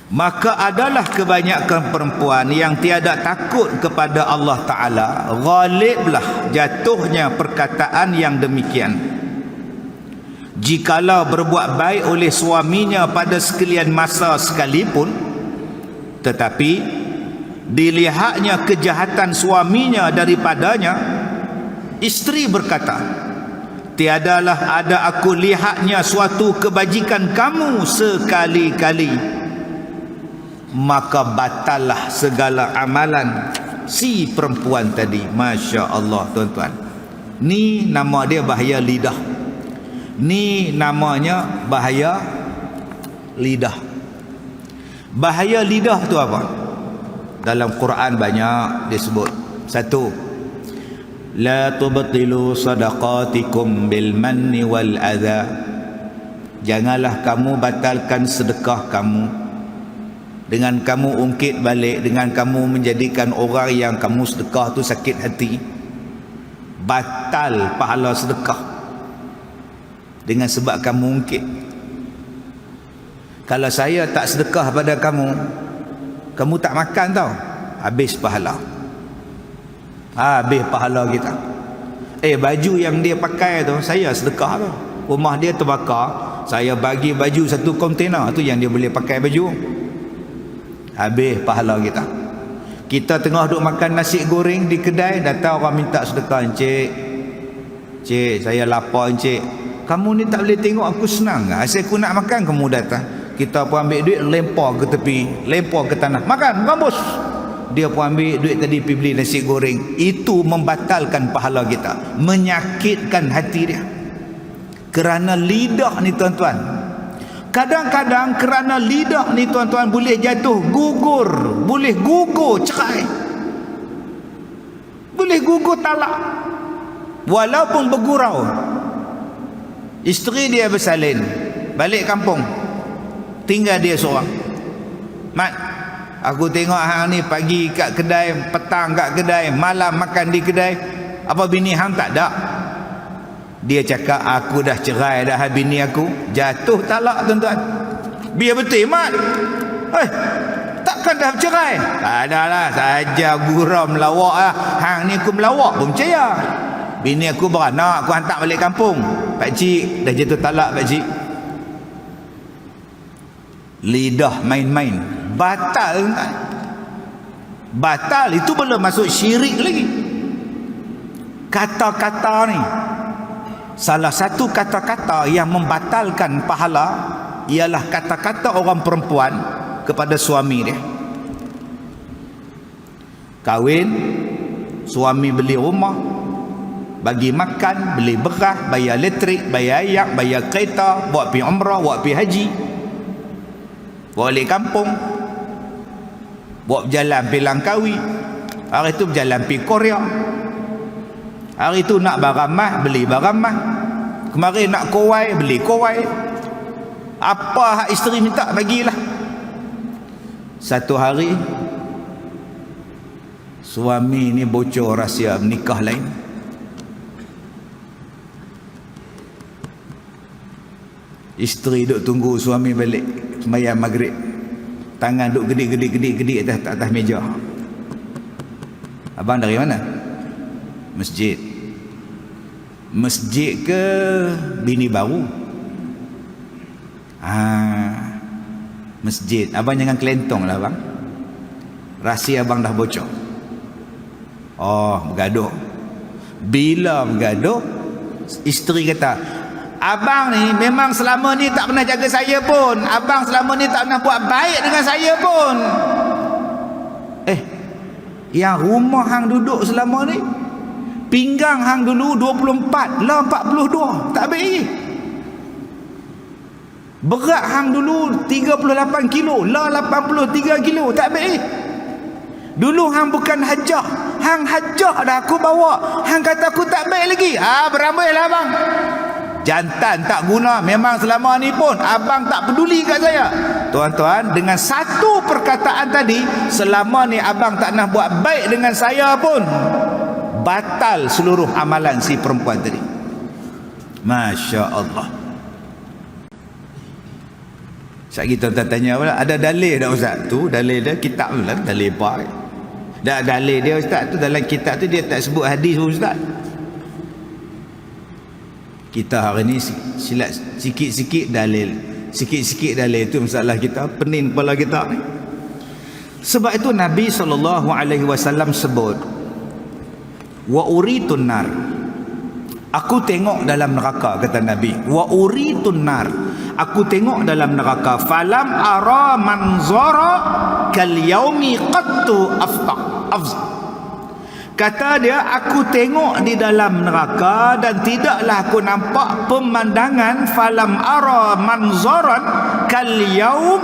Maka adalah kebanyakan perempuan yang tiada takut kepada Allah Ta'ala, ghaliblah jatuhnya perkataan yang demikian. Jikalau berbuat baik oleh suaminya pada sekalian masa sekalipun, tetapi dilihatnya kejahatan suaminya daripadanya, isteri berkata, tiadalah ada aku lihatnya suatu kebajikan kamu sekali-kali, maka batallah segala amalan si perempuan tadi. Masya Allah tuan-tuan, ni nama dia bahaya lidah. Ni namanya bahaya lidah. Bahaya lidah tu apa? Dalam Quran banyak disebut. Satu, la tubtilu sadaqatikum bil manni wal adha. Janganlah kamu batalkan sedekah kamu dengan kamu ungkit balik, dengan kamu menjadikan orang yang kamu sedekah tu sakit hati. Batal pahala sedekah dengan sebab kamu ungkit. Kalau saya tak sedekah pada kamu, kamu tak makan tau, habis pahala. Habis pahala kita. Baju yang dia pakai tu saya sedekah tu, rumah dia terbakar, saya bagi baju satu kontena tu yang dia boleh pakai baju, habis pahala kita. Kita tengah duk makan nasi goreng di kedai, datang orang minta sedekah, encik saya lapar encik. Kamu ni tak boleh tengok aku senang ke? Asyik aku nak makan kamu datang. Kita pun ambil duit, lempar ke tepi, lempar ke tanah, makan mampus. Dia pun ambil duit tadi pergi beli nasi goreng. Itu membatalkan pahala kita, menyakitkan hati dia. Kerana lidah ni tuan-tuan, kadang-kadang kerana lidah ni tuan-tuan boleh jatuh gugur, boleh gugur cerai, boleh gugur talak. Walaupun bergurau, isteri dia bersalin, balik kampung, tinggal dia seorang. Mat, aku tengok hang ni pagi kat kedai, petang kat kedai, malam makan di kedai, apa bini hang tak ada? Dia cakap, aku dah cerai dah bini aku. Jatuh talak tuan-tuan. Biar betul Mat. Takkan dah cerai? Tak ada lah, saja gurau melawak lah. Hang ni aku melawak pun percaya. Bini aku beranak, aku hantar balik kampung. Pakcik dah jatuh talak pakcik. Lidah main-main, batal tuan. Batal, itu belum masuk syirik lagi. Kata-kata ni, salah satu kata-kata yang membatalkan pahala ialah kata-kata orang perempuan kepada suami dia. Kahwin, suami beli rumah, bagi makan, beli beras, bayar elektrik, bayar air, bayar kereta, buat pergi umrah, buat pergi haji, balik kampung, buat berjalan pergi Langkawi, hari tu berjalan pergi Korea, hari tu nak barang mah, beli barang mah, kemarin nak Kuwait, beli Kuwait, apa hak isteri minta bagilah. Satu hari suami ni bocor rahsia menikah lain. Isteri duk tunggu suami balik sembahyang maghrib, tangan duk gedik atas meja. Abang dari mana? Masjid. Masjid ke bini baru? Masjid. Abang jangan kelentong lah abang, rahsia abang dah bocor. Oh, bergaduh. Bila bergaduh, isteri kata, abang ni memang selama ni tak pernah jaga saya pun, abang selama ni tak pernah buat baik dengan saya pun. Yang rumah hang duduk selama ni, pinggang hang dulu 24, lah 42, tak baik. Berat hang dulu 38 kilo, lah 83 kilo, tak baik. Dulu hang bukan hajah, hang hajah dah aku bawa, hang kata aku tak baik lagi. Beramai lah abang. Jantan tak guna, memang selama ni pun abang tak peduli kat saya. Tuan-tuan, dengan satu perkataan tadi, selama ni abang tak nak buat baik dengan saya pun, batal seluruh amalan si perempuan tadi. Masya Allah. Sekali tuan-tuan tanya pula, ada dalil tak Ustaz? Tu dalil dia, kitab tu lah, dalil apa? Dah dalil dia Ustaz tu, dalam kitab tu dia tak sebut hadis Ustaz. Kita hari ni silat sikit-sikit dalil, sikit-sikit dalil, itu masalah kita, pening kepala kita ni. Sebab itu Nabi SAW sebut, wa uritun nar, aku tengok dalam neraka, kata Nabi, wa uritun nar, aku tengok dalam neraka, falam ara manzara kal yaumi qattu afqa. Kata dia, aku tengok di dalam neraka dan tidaklah aku nampak pemandangan, falam ara manzaran kal yaum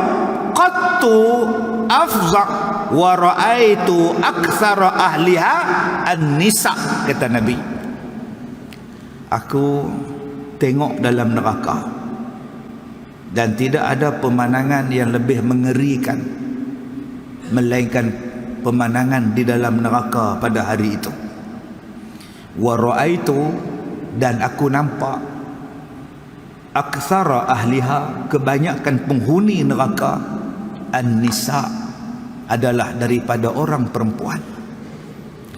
qattu afza wa raaitu aktsara ahliha an-nisa, kata Nabi. Aku tengok dalam neraka dan tidak ada pemandangan yang lebih mengerikan melainkan pemandangan di dalam neraka pada hari itu. Wa raaitu, dan aku nampak, aktsara ahliha, kebanyakan penghuni neraka, an-nisa, adalah daripada orang perempuan,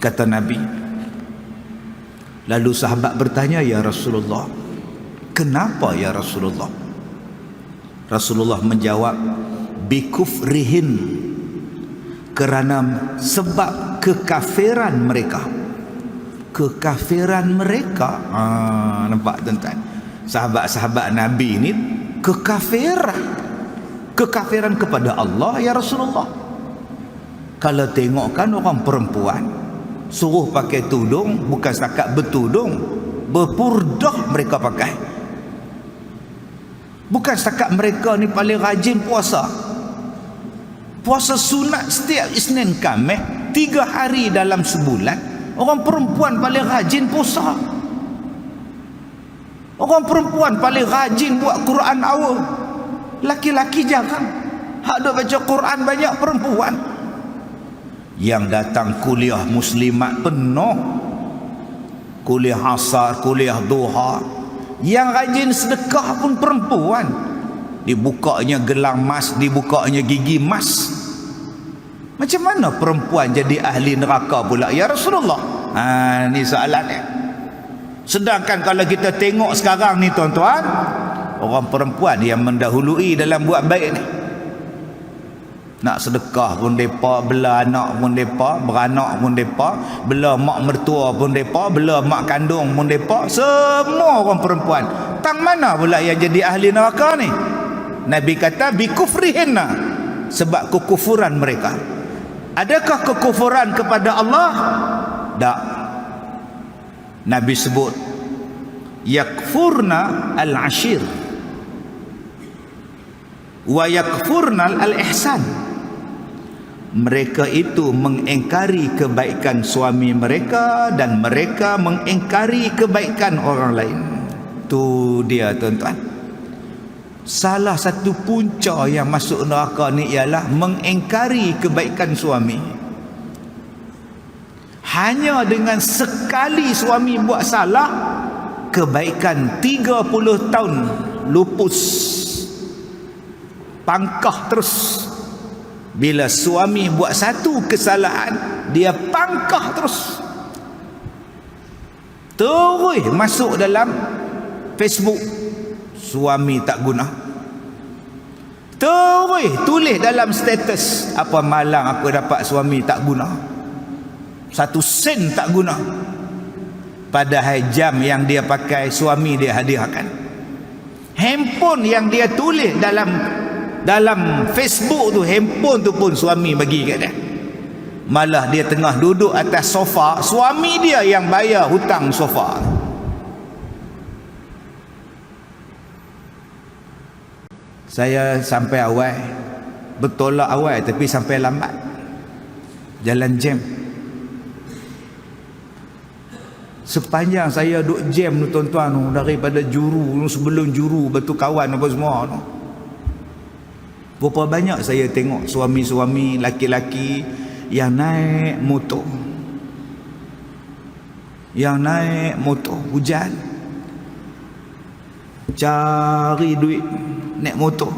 kata Nabi. Lalu sahabat bertanya, ya Rasulullah, kenapa ya Rasulullah? Rasulullah menjawab, bikufrihin, kerana sebab kekafiran mereka. Kekafiran mereka. Nampak tuan-tuan, sahabat-sahabat Nabi ni kekafiran. Kekafiran kepada Allah, ya Rasulullah. Kalau tengokkan orang perempuan suruh pakai tudung, bukan setakat bertudung, berpurdah mereka pakai. Bukan setakat mereka ni paling rajin puasa. Puasa sunat setiap Isnin Khamis, 3 hari dalam sebulan. Orang perempuan paling rajin puasa. Orang perempuan paling rajin buat Quran awal. Laki-laki jarang. Hak duk baca Quran banyak perempuan. Yang datang kuliah muslimat penuh. Kuliah asar, kuliah duha. Yang rajin sedekah pun perempuan. Dibukanya gelang emas, dibukanya gigi emas. Macam mana perempuan jadi ahli neraka pula ya Rasulullah? Ni soalannya. Sedangkan kalau kita tengok sekarang ni tuan-tuan, orang perempuan yang mendahului dalam buat baik ni. Nak sedekah pun depa, bela anak pun depa, beranak pun depa, bela mak mertua pun depa, bela mak kandung pun depa, semua orang perempuan. Tang mana pula yang jadi ahli neraka ni? Nabi kata bikufrihinna, sebab kekufuran mereka. Adakah kekufuran kepada Allah? Tak. Nabi sebut yakfurna al-ashir wa yakfurna al-ihsan. Mereka itu mengingkari kebaikan suami mereka dan mereka mengingkari kebaikan orang lain. Tu dia tuan-tuan. Salah satu punca yang masuk neraka ni ialah mengingkari kebaikan suami. Hanya dengan sekali suami buat salah, kebaikan 30 tahun lupus, pangkah terus. Bila suami buat satu kesalahan, dia pangkah terus, terus masuk dalam Facebook, suami tak guna. Terus tulis dalam status, apa malang aku dapat suami tak guna, 1 sen tak guna. Padahal jam yang dia pakai suami dia hadiahkan. Handphone yang dia tulis dalam Facebook tu, handphone tu pun suami bagi kat dia. Malah dia tengah duduk atas sofa, suami dia yang bayar hutang sofa. Saya sampai awal, bertolak awal tapi sampai lambat, jalan jam. Sepanjang saya duduk jam tu tuan-tuan, daripada juru, sebelum juru, batu kawan apa semua tu, berapa banyak saya tengok suami-suami laki-laki yang naik motor, hujan, cari duit, naik motor,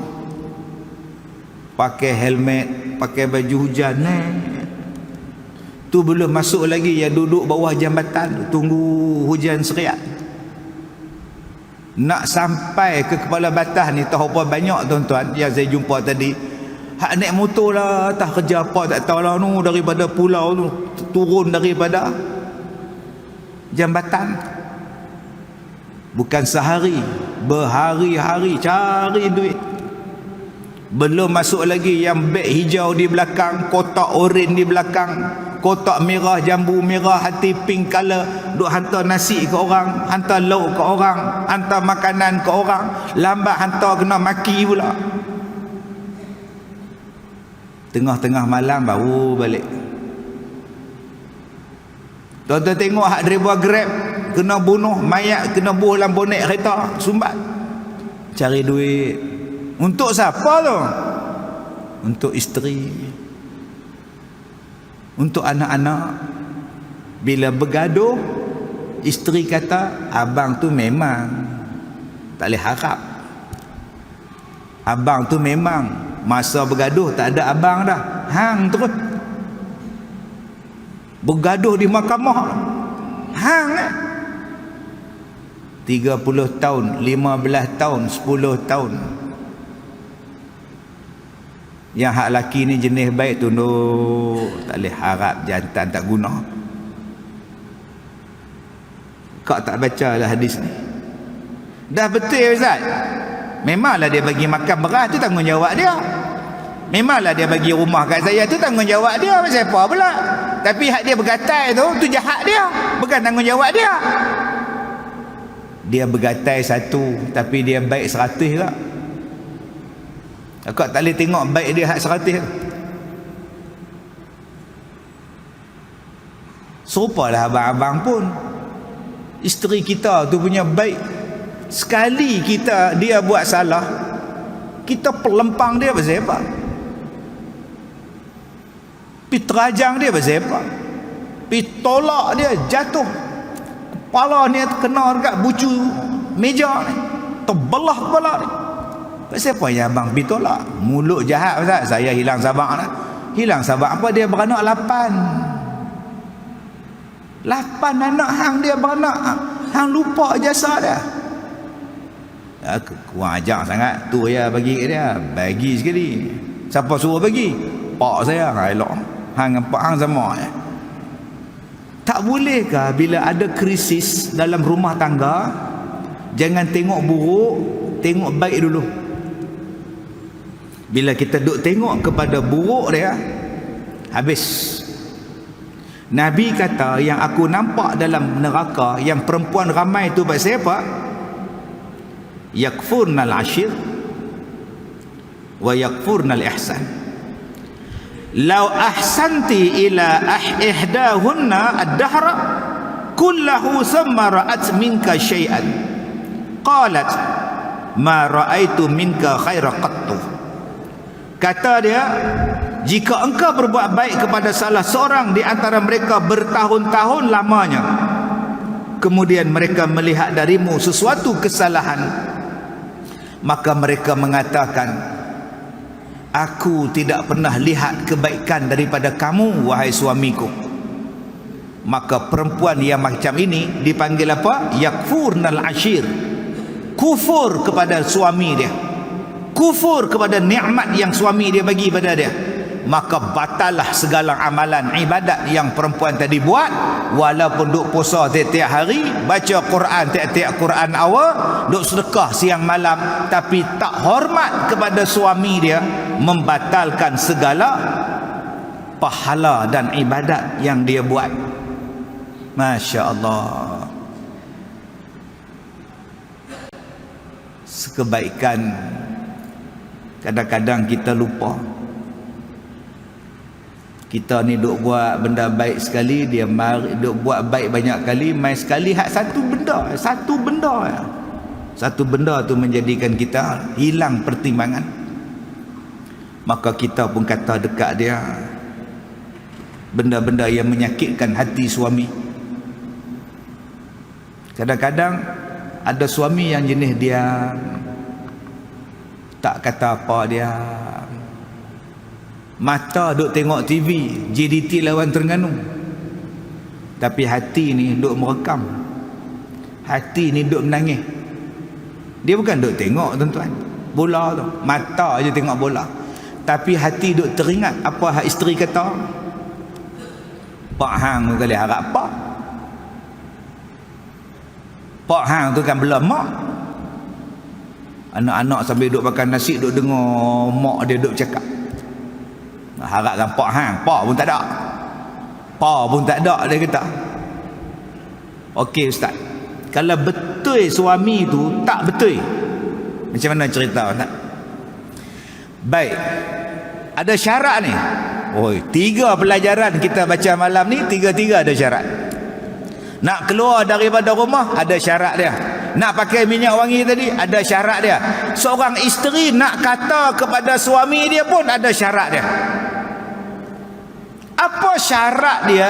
pakai helmet, pakai baju hujan, naik. Tu belum masuk lagi yang duduk bawah jambatan tunggu hujan seriat. Nak sampai ke kepala batas ni, tahu apa banyak tuan-tuan yang saya jumpa tadi, hak naik motor lah, tak kerja apa tak tahu lah, nu daripada pulau tu turun daripada jambatan, bukan sehari, berhari-hari cari duit. Belum masuk lagi yang beg hijau di belakang, kotak oren di belakang, kotak merah, jambu merah, hati pink color, duk hantar nasi ke orang, hantar lauk ke orang, hantar makanan ke orang, lambat hantar kena maki pula. Tengah-tengah malam baru balik. Tuan-tuan tengok hak driver Grab kena bunuh, mayat kena bunuh dalam bonet kereta, sumbat. Cari duit. Untuk siapa tu? Untuk isteri, untuk anak-anak. Bila bergaduh, isteri kata, abang tu memang tak boleh harap. Abang tu memang masa bergaduh tak ada abang dah, hang terus. Bergaduh di mahkamah, hang 30 tahun, 15 tahun, 10 tahun. Yang hak laki ni jenis baik tu, no, tak boleh harap, jantan tak guna. Kau tak baca lah hadis ni? Dah betul Ustaz. Memanglah dia bagi makan beras tu tanggungjawab dia. Memanglah dia bagi rumah kat saya tu tanggungjawab dia. Siapa pula? Tapi hak dia bergatai tu jahat dia, bukan tanggungjawab dia. Dia bergatai 1 tapi dia baik 100 lah. Kau tak boleh tengok baik dia hak 100. Serupalah abang-abang pun, isteri kita tu punya baik. Sekali dia buat salah, kita perlempang dia pasal apa? Pi terajang dia pasal apa? Pi tolak dia jatuh, kepala ni kena dekat bucu meja ni, terbelah kepala ni. Pasal apa yang abang pi tolak? Mulut jahat Ustaz. Saya hilang sabak dah. Hilang sabak apa? Dia beranak 8 anak, hang dia beranak, hang lupa jasa dia. Kurang ajar sangat tu ya, bagi dia, bagi sekali. Siapa suruh bagi? Pak saya. Elok hang dengan pak hang sama ya. Tak bolehkah bila ada krisis dalam rumah tangga, jangan tengok buruk, tengok baik dulu. Bila kita duk tengok kepada buruk dia, Habis. Nabi kata yang aku nampak dalam neraka yang perempuan ramai tu pasal apa? Yakfurnal ashir wa yakfurnal ihsan. Lau ahsanti ila ihdahunna ad-dahra kullahu thumma ra'at minka syai'an qalat ma ra'aitu minka khaira qattu. Kata dia, jika engkau berbuat baik kepada salah seorang di antara mereka bertahun-tahun lamanya, kemudian mereka melihat darimu sesuatu kesalahan, maka mereka mengatakan, aku tidak pernah lihat kebaikan daripada kamu, wahai suamiku. Maka perempuan yang macam ini dipanggil apa? Yakfurnal ashir. Kufur kepada suami dia, kufur kepada nikmat yang suami dia bagi pada dia. Maka batallah segala amalan ibadat yang perempuan tadi buat. Walaupun duk puasa tiap-tiap hari, baca Quran tiap-tiap Quran awal, duk sedekah siang malam, tapi tak hormat kepada suami dia, membatalkan segala pahala dan ibadat yang dia buat. Masya Allah. Sekebaikan kadang-kadang kita lupa. Kita ni duk buat benda baik sekali, dia mari duk buat baik banyak kali, mai sekali hak satu benda tu menjadikan kita hilang pertimbangan. Maka kita pun kata dekat dia benda-benda yang menyakitkan hati suami. Kadang-kadang ada suami yang jenis dia tak kata apa, dia mata duk tengok TV JDT lawan Terengganu, tapi hati ni duk merekam, hati ni duk menangis. Dia bukan duk tengok tuan-tuan bola tu, mata aja tengok bola, tapi hati duk teringat apa hak isteri kata. Pak hang tu kali harap Pak hang tu kan belum mak. Anak-anak sambil duk makan nasi duk dengar mak dia duk cakap. Harapkan pak hang, pak pun tak ada. Pak pun tak ada, dia kata. Okey ustaz, kalau betul suami tu tak betul, macam mana cerita tak? Baik, ada syarat ni. Oi, 3 pelajaran kita baca malam ni, 3-3 ada syarat. Nak keluar daripada rumah ada syarat dia. Nak pakai minyak wangi tadi ada syarat dia. Seorang isteri nak kata kepada suami dia pun ada syarat dia. Apa syarat dia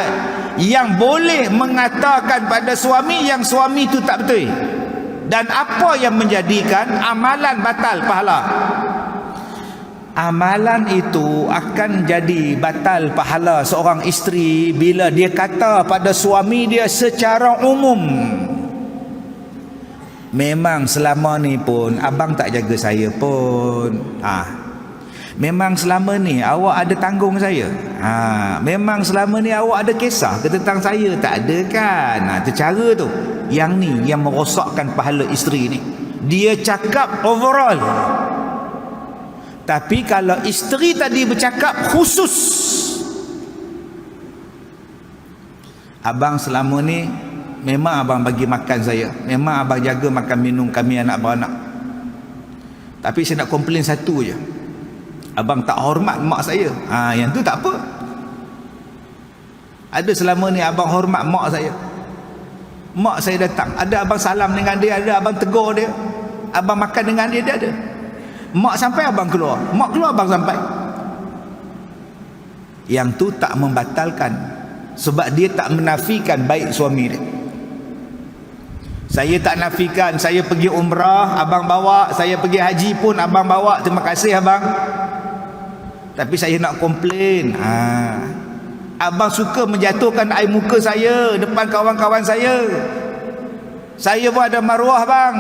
yang boleh mengatakan pada suami yang suami itu tak betul? Dan apa yang menjadikan amalan batal pahala? Amalan itu akan jadi batal pahala seorang isteri bila dia kata pada suami dia secara umum, memang selama ni pun abang tak jaga saya pun. Memang selama ni awak ada tanggung saya. Memang selama ni awak ada kisah ke tentang saya? Tak ada kan? Itu cara tu. Yang ni yang merosakkan pahala isteri ni. Dia cakap overall. Tapi kalau isteri tadi bercakap khusus, abang selama ni memang abang bagi makan saya, memang abang jaga makan minum kami anak beranak, tapi saya nak komplain satu je, abang tak hormat mak saya. Yang tu tak apa. Ada selama ni abang hormat mak saya. Mak saya datang, ada abang salam dengan dia, ada abang tegur dia, abang makan dengan dia, dia ada. Mak sampai abang keluar, mak keluar abang sampai. Yang tu tak membatalkan, sebab dia tak menafikan baik suami dia. Saya tak nafikan, saya pergi umrah abang bawa, saya pergi haji pun abang bawa, terima kasih abang. Tapi saya nak komplain, abang suka menjatuhkan air muka saya depan kawan-kawan saya. Saya pun ada maruah bang,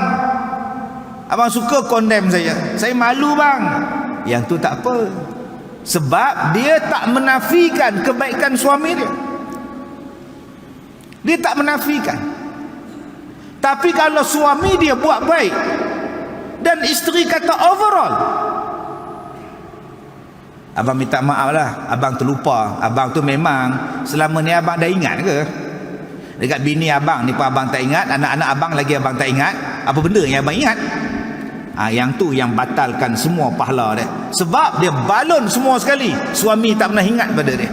abang suka condemn saya malu bang. Yang tu tak apa, sebab dia tak menafikan kebaikan suami dia. Dia tak menafikan. Tapi kalau suami dia buat baik dan isteri kata overall, Abang minta maaf lah, abang terlupa. Abang tu memang selama ni abang dah ingat ke? Dekat bini abang ni pun abang tak ingat, anak-anak abang lagi abang tak ingat. Apa benda yang abang ingat? Yang tu yang batalkan semua pahala dia. Sebab dia balon semua sekali, suami tak pernah ingat pada dia.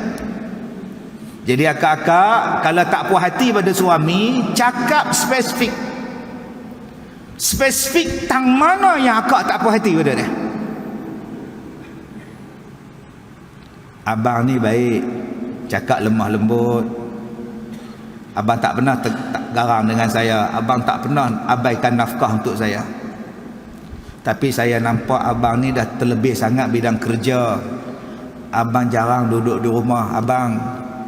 Jadi akak-akak, kalau tak puas hati pada suami, cakap spesifik. Spesifik tang mana yang akak tak puas hati pada dia. Abang ni baik, cakap lemah lembut. Abang tak pernah tak garang dengan saya. Abang tak pernah abaikan nafkah untuk saya. Tapi saya nampak abang ni dah terlebih sangat bidang kerja. Abang jarang duduk di rumah. Abang,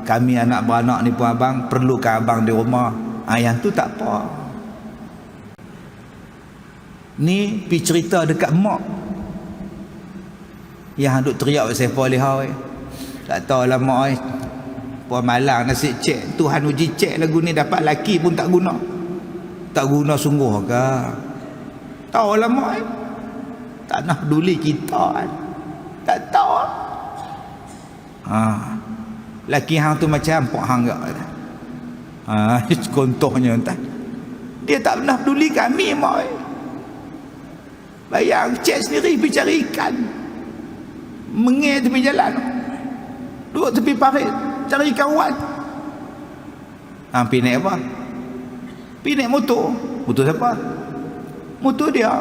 kami anak beranak ni pun abang perlukan abang di rumah. Yang tu tak apa. Ni pi cerita dekat mak yang duk teriak pasal siapa lihau. Tak tahulah mak puan malang nasib cek. Tuhan uji cek lagu ni dapat laki pun tak guna. Tak guna sungguh ke? Tahulah mak tak nak peduli kita. Tak tahu. Laki hang tu macam pok hang gak. Contohnya entah. Dia tak pernah peduli kami mak. Bayang cek sendiri pergi cari ikan. Mengir tepi jalan. Duduk tepi parit cari kawan. Pergi naik apa? Pergi naik motor. Motor siapa? Motor dia.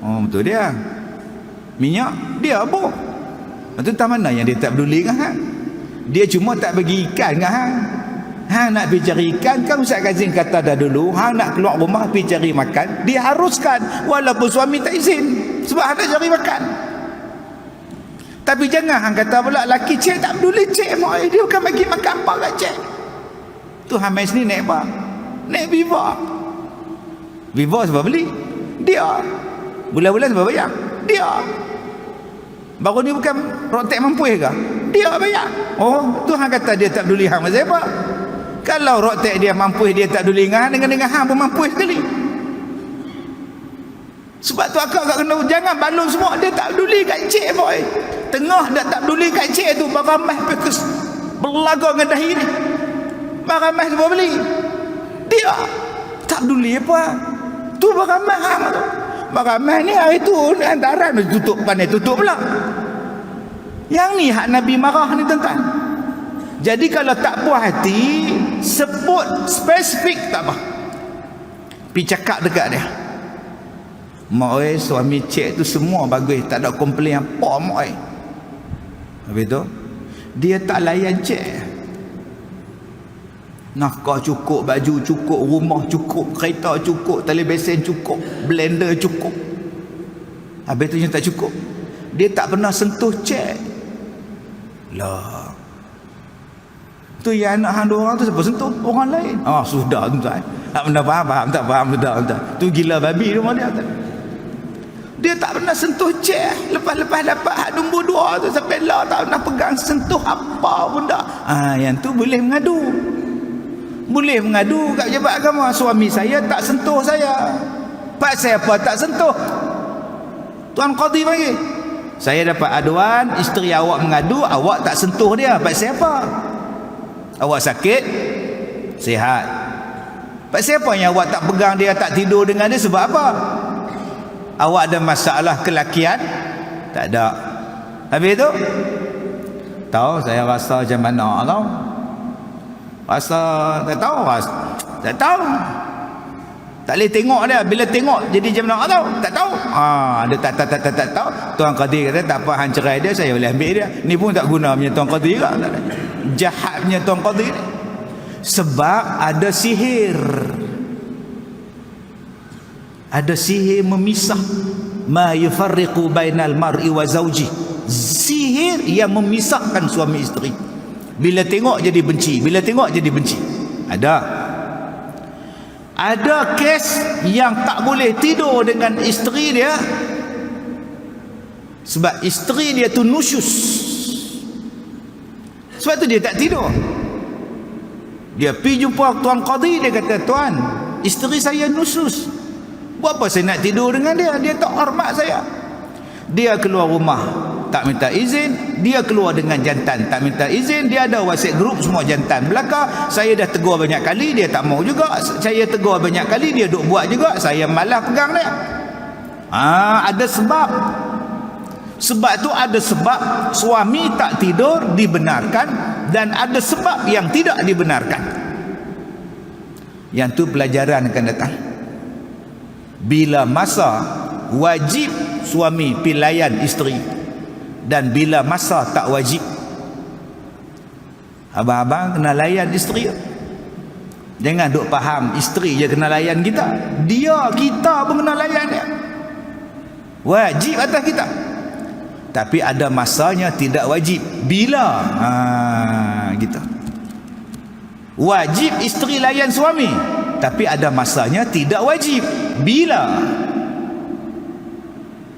Motor dia. Minyak dia apa? Itu tak mana yang dia tak peduli kan? Dia cuma tak bagi ikan kan? Hang nak pergi cari ikan, kan Ustaz Kazim kata dah dulu, hang nak keluar rumah pergi cari makan, diharuskan walaupun suami tak izin, sebab hang nak cari makan. Tapi jangan hang kata pula laki cik tak peduli cik mak, dia bukan bagi makan apa kat cik. Tu hang main sini naik apa? Naik Viva. Viva sebab beli? Dia. Bulan-bulan sebab bayar? Dia. Baru ni bukan rotek mampu ke? Dia bayar. Tu hang kata dia tak peduli hang pasal apa? Kalau rotek dia mampu, dia tak peduli dengan hang pun mampu sekali. Sebab tu akak kena jangan balon semua dia tak peduli kat cik boy. Tengah dah tak peduli kat cik tu baramai pekus berlaga dengan dahi ni. Baramai semua beli. Dia tak peduli apa. Tu baramai hang tu. Baramai ni hari tu antara tutup pandai tutup pula. Yang ni hak Nabi marah ni tuan-tuan. Jadi kalau tak puas hati, sebut spesifik tak apa. Pergi cakap dekat dia. Mak suami cik tu semua bagus, tak ada komplain apa mak. Habis tu dia tak layan cik. Nafkah cukup, baju cukup, rumah cukup, kereta cukup, televisen cukup, blender cukup. Habis tu yang tak cukup, dia tak pernah sentuh cik. Lah, tu yang anak hang dua orang tu siapa sentuh? Orang lain. Sudah tuan-tuan. Tak pernah faham, tak faham sudah tuan. Tu gila babi rumah dia tuan. Dia tak pernah sentuh cek. Lepas-lepas dapat hak nombor 2 tu sampai lah tak pernah pegang sentuh apa pun dah. Yang tu boleh mengadu. Boleh mengadu kat pejabat agama. Suami saya tak sentuh saya. Pasal apa tak sentuh? Tuan Qadi panggil. Saya dapat aduan, isteri awak mengadu, awak tak sentuh dia. Pasal apa? Awak sakit? Sihat. Pasal apa yang awak tak pegang dia, tak tidur dengan dia, sebab apa? Awak ada masalah kelakian? Tak ada. Habis tu? Tahu saya rasa macam mana tau? Rasa tak tahu, tak tahu. Tak boleh tengok dia. Bila tengok jadi macam mana tahu? Tak tahu. Dia tak tahu. Tuan Qadi kata tak apa, hang cerai dia, saya boleh ambil dia. Ni pun tak guna punya Tuan Qadi juga. Jahatnya Tuan Qadi ni. Sebab ada sihir. Ada sihir memisah. Ma yufarriqu bainal mar'i wa zawji. Sihir yang memisahkan suami isteri. Bila tengok jadi benci, bila tengok jadi benci. Ada kes yang tak boleh tidur dengan isteri dia sebab isteri dia tu nusyus. Sebab tu dia tak tidur. Dia pergi jumpa Tuan Qadi, dia kata, "Tuan, isteri saya nusyus. Buat apa saya nak tidur dengan dia? Dia tak hormat saya." Dia keluar rumah. tak minta izin, dia keluar dengan jantan tak minta izin, dia ada WhatsApp group semua jantan belaka. Saya dah tegur banyak kali, dia tak mau juga. Saya tegur banyak kali, dia duk buat juga. Saya malah pegang dia. Ada sebab. Sebab tu ada sebab suami tak tidur dibenarkan, dan ada sebab yang tidak dibenarkan. Yang tu pelajaran akan datang. Bila masa wajib suami pilihan isteri, dan bila masa tak wajib. Abang-abang kena layan isteri. Jangan duk faham isteri je kena layan kita. Kita pun kena layan dia. Wajib atas kita. Tapi ada masanya tidak wajib. Bila? Gitu. Wajib isteri layan suami, tapi ada masanya tidak wajib. Bila?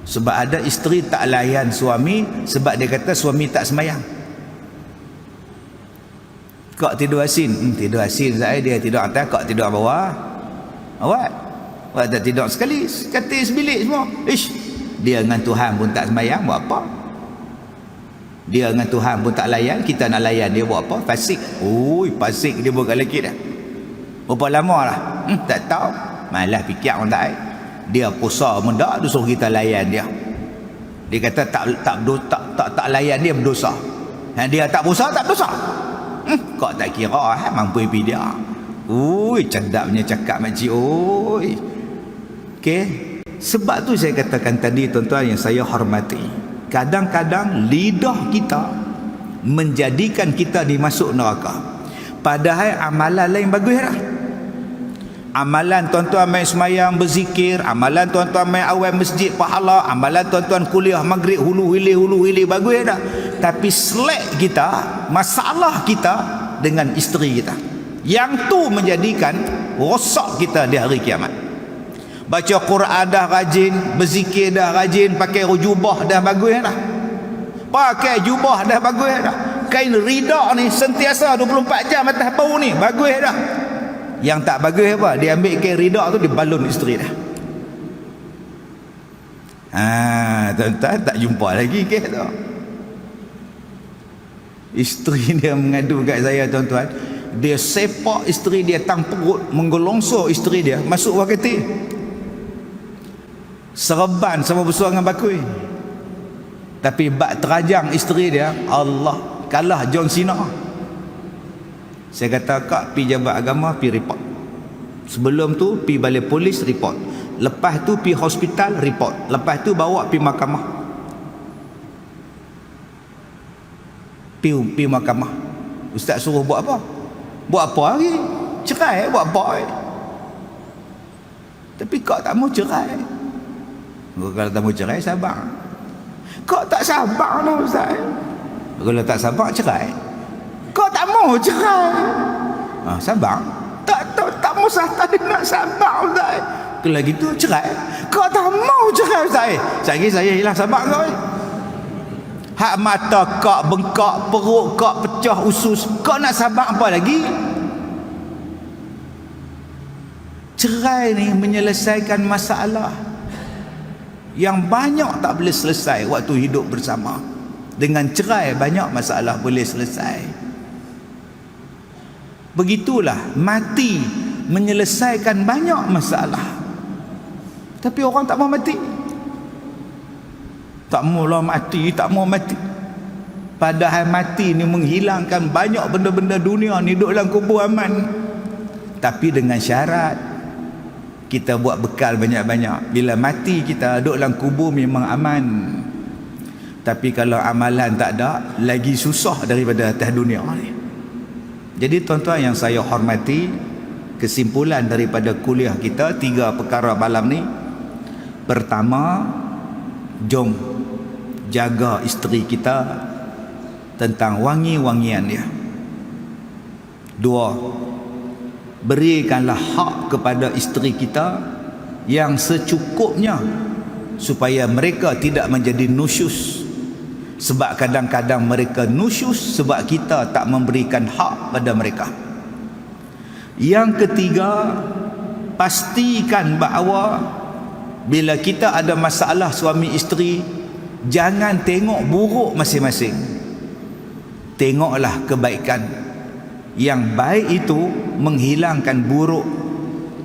Sebab ada isteri tak layan suami sebab dia kata suami tak semayang. Kak tidur asin. Tidur asin saya, dia tidur atas, kak tidur bawah. Awak tak tidur sekali, katil sebilik semua. Dia dengan Tuhan pun tak semayang, buat apa? Dia dengan Tuhan pun tak layan, kita nak layan dia, buat apa? Fasik. Fasik dia buat lelaki dah. Berapa lama lah? Tak tahu. Malah fikir orang tak. Dia puasa pun tak, dia suruh kita layan dia. Dia kata tak layan dia berdosa. Dia tak puasa, tak berdosa. Kau tak kira mampu pergi dia. Cerdaknya cakap makcik. Okey. Sebab tu saya katakan tadi, tuan-tuan yang saya hormati, kadang-kadang lidah kita menjadikan kita dimasuk neraka. Padahal amalan lain bagus dah. Amalan tuan-tuan main semayang berzikir, amalan tuan-tuan main awal masjid pahala, amalan tuan-tuan kuliah maghrib hulu hilir bagus dah. Tapi selek kita, masalah kita dengan isteri kita, yang tu menjadikan rosak kita di hari kiamat. Baca Quran dah rajin, berzikir dah rajin, pakai jubah dah bagus dah. Pakai jubah dah bagus dah. Kain rida ni sentiasa 24 jam atas bau ni, bagus dah. Yang tak bagus apa? Dia ambil kain rida tu, dia balun isteri dah. Tuan-tuan tak jumpa lagi kes tu. Isteri dia mengadu kat saya, tuan-tuan. Dia sepak isteri dia tang perut, menggolongsor isteri dia masuk wakati. Serban sama besar dengan bakui. Tapi bak terajang isteri dia, Allah, kalah John Cena. Saya kata, kak pi jabat agama, pi report. Sebelum tu pi balai polis, report. Lepas tu pi hospital, report. Lepas tu bawa pi mahkamah. Pi mahkamah. Ustaz suruh buat apa? Buat apa lagi? Cerai, buat apa? Tapi kak tak mau cerai. Kalau tak mau cerai, sabar. Kak tak sabar lah Ustaz. Kalau tak sabar, cerai. Kau tak mau cerai. Sabar. Tak mau tadi nak sabar Ustaz. Kalau gitu cerai. Kau tak mau cerai Ustaz. Saya hilang sabar kau. Hak mata kau bengkak, perut kau pecah usus, kau nak sabar apa lagi? Cerai ni menyelesaikan masalah yang banyak tak boleh selesai waktu hidup bersama. Dengan cerai banyak masalah boleh selesai. Begitulah mati menyelesaikan banyak masalah. Tapi orang tak mau mati. Tak maulah mati, tak mau mati. Padahal mati ni menghilangkan banyak benda-benda dunia ni, duduk dalam kubur aman. Tapi dengan syarat kita buat bekal banyak-banyak. Bila mati kita duduk dalam kubur memang aman. Tapi kalau amalan tak ada, lagi susah daripada atas dunia ni. Jadi tuan-tuan yang saya hormati, kesimpulan daripada kuliah kita 3 perkara malam ni. Pertama, jom jaga isteri kita tentang wangi-wangian dia. 2, berikanlah hak kepada isteri kita yang secukupnya supaya mereka tidak menjadi nusyus. Sebab kadang-kadang mereka nusyus sebab kita tak memberikan hak pada mereka. Yang ketiga, pastikan bahawa bila kita ada masalah suami isteri, Jangan tengok buruk masing-masing, tengoklah kebaikan. Yang baik itu menghilangkan buruk,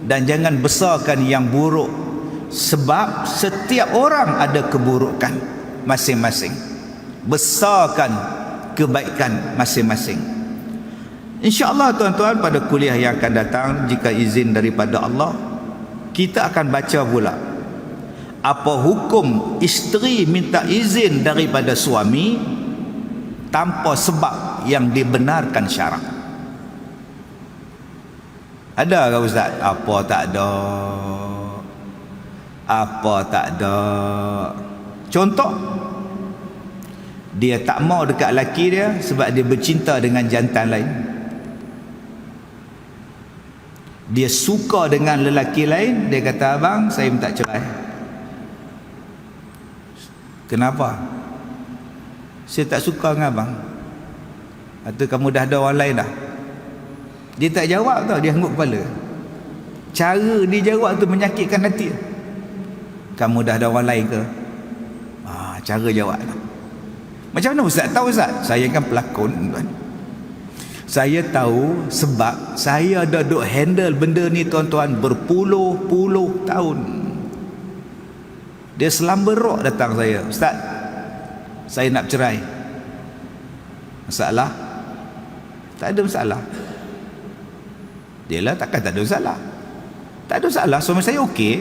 dan jangan besarkan yang buruk, sebab setiap orang ada keburukan masing-masing. Besarkan kebaikan masing-masing. InsyaAllah tuan-tuan, pada kuliah yang akan datang, jika izin daripada Allah, kita akan baca pula apa hukum isteri minta izin daripada suami tanpa sebab yang dibenarkan syarak. Ada ke Ustaz? Apa tak ada? Apa tak ada? Contoh, dia tak mau dekat lelaki dia sebab dia bercinta dengan jantan lain. Dia suka dengan lelaki lain, dia kata, abang, saya minta cerai. Kenapa? Saya tak suka dengan abang. Atau kamu dah ada orang lain dah? Dia tak jawab tau, dia hangguk kepala. Cara dia jawab tu menyakitkan hati. Kamu dah ada orang lain ke? Cara jawab tu. Macam mana Ustaz tahu Ustaz? Saya kan pelakon tuan. Saya tahu sebab saya dah duk handle benda ni tuan-tuan berpuluh-puluh tahun. Dia selamba rock datang saya, Ustaz, saya nak bercerai. Masalah? Tak ada masalah. Dia lah takkan tak ada masalah. Tak ada masalah, suami saya okey.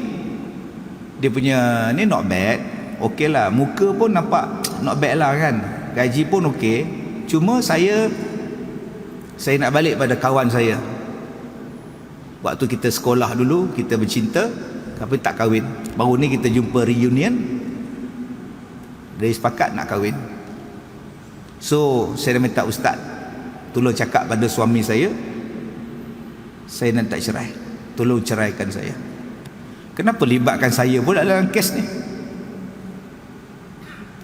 Dia punya ni not bad. Okey lah, muka pun nampak not bad lah kan. Gaji pun okey. Cuma saya nak balik pada kawan saya. Waktu kita sekolah dulu, kita bercinta tapi tak kahwin. Baru ni kita jumpa reunion, dia sepakat nak kahwin. So saya dah minta ustaz tolong cakap pada suami saya nak tak cerai, tolong ceraikan saya. Kenapa libatkan saya pula dalam kes ni?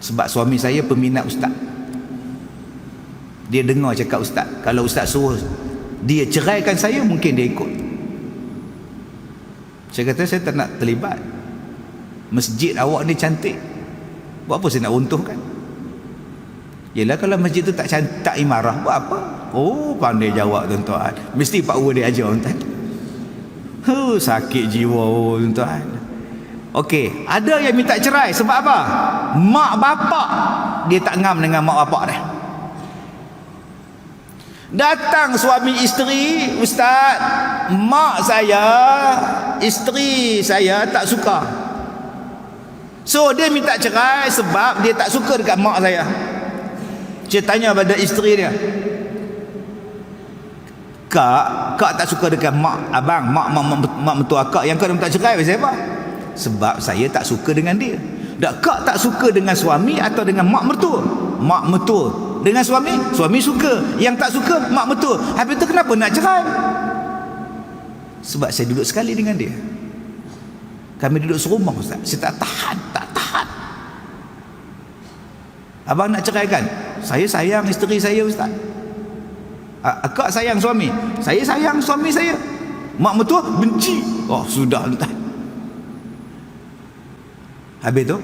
Sebab suami saya peminat ustaz. Dia dengar cakap ustaz, kalau ustaz suruh dia ceraikan saya, mungkin dia ikut. Saya kata saya tak nak terlibat. Masjid awak ni cantik, buat apa saya nak runtuhkan? Yelah, kalau masjid tu tak cantik, tak imarah, buat apa? Oh, pandai jawab tuan-tuan. Mesti Pak Ua dia ajar tuan. Sakit jiwa tuan. Okey, ada yang minta cerai sebab apa? Mak bapak dia tak ngam dengan mak bapak dia. Datang suami isteri, ustaz, mak saya, isteri saya tak suka. So dia minta cerai sebab dia tak suka dekat mak saya. Saya tanya pada isteri dia, Kak tak suka dekat mak abang, mak mentua kak, yang kau dah minta cerai pasal apa? Sebab saya tak suka dengan dia. Dak, kak tak suka dengan suami atau dengan mak mertua? Mak mertua. Dengan suami suka. Yang tak suka mak mertua. Habis tu kenapa nak cerai? Sebab saya duduk sekali dengan dia. Kami duduk serumah ustaz. Saya tak tahan. Abang nak ceraikan? Saya sayang isteri saya ustaz. Kak sayang suami. Saya sayang suami saya. Mak mertua benci. Oh sudah ustaz. Habis tu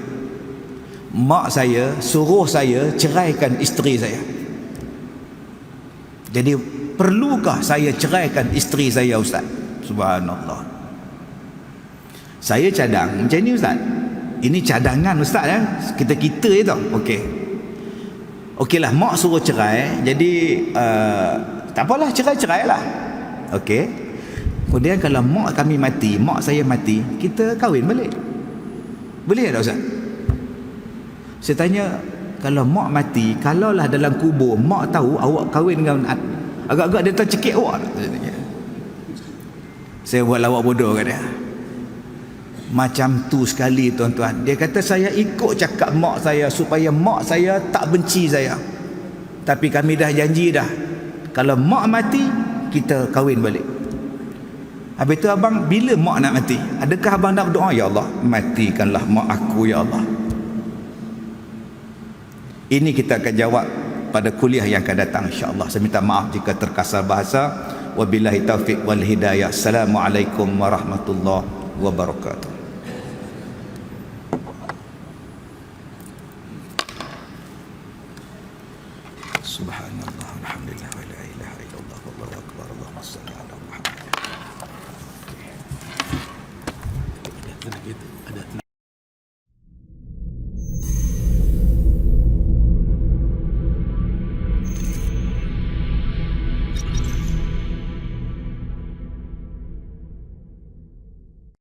mak saya suruh saya ceraikan isteri saya. Jadi perlukah saya ceraikan isteri saya ustaz? Subhanallah. Saya cadang macam ni ustaz. Ini cadangan ustaz ya. Kita je tau. Okeylah, mak suruh cerai. Jadi tak apalah, cerai lah. Okey. Kemudian kalau mak kami mati, mak saya mati, kita kahwin balik. Boleh tak ustaz? Saya tanya, kalau mak mati, kalaulah dalam kubur mak tahu awak kahwin dengan agak-agak dia tercekik awak. Saya buat lawak bodoh kat dia. Macam tu sekali tuan-tuan. Dia kata saya ikut cakap mak saya supaya mak saya tak benci saya. Tapi kami dah janji dah, kalau mak mati kita kahwin balik. Habis tu abang, bila mak nak mati, adakah abang nak berdoa, ya Allah matikanlah mak aku ya Allah? Ini kita akan jawab pada kuliah yang akan datang insya-Allah. Saya minta maaf jika terkasar bahasa. Wabillahi taufiq wal hidayah. Assalamualaikum warahmatullahi wabarakatuh. Gitu, ada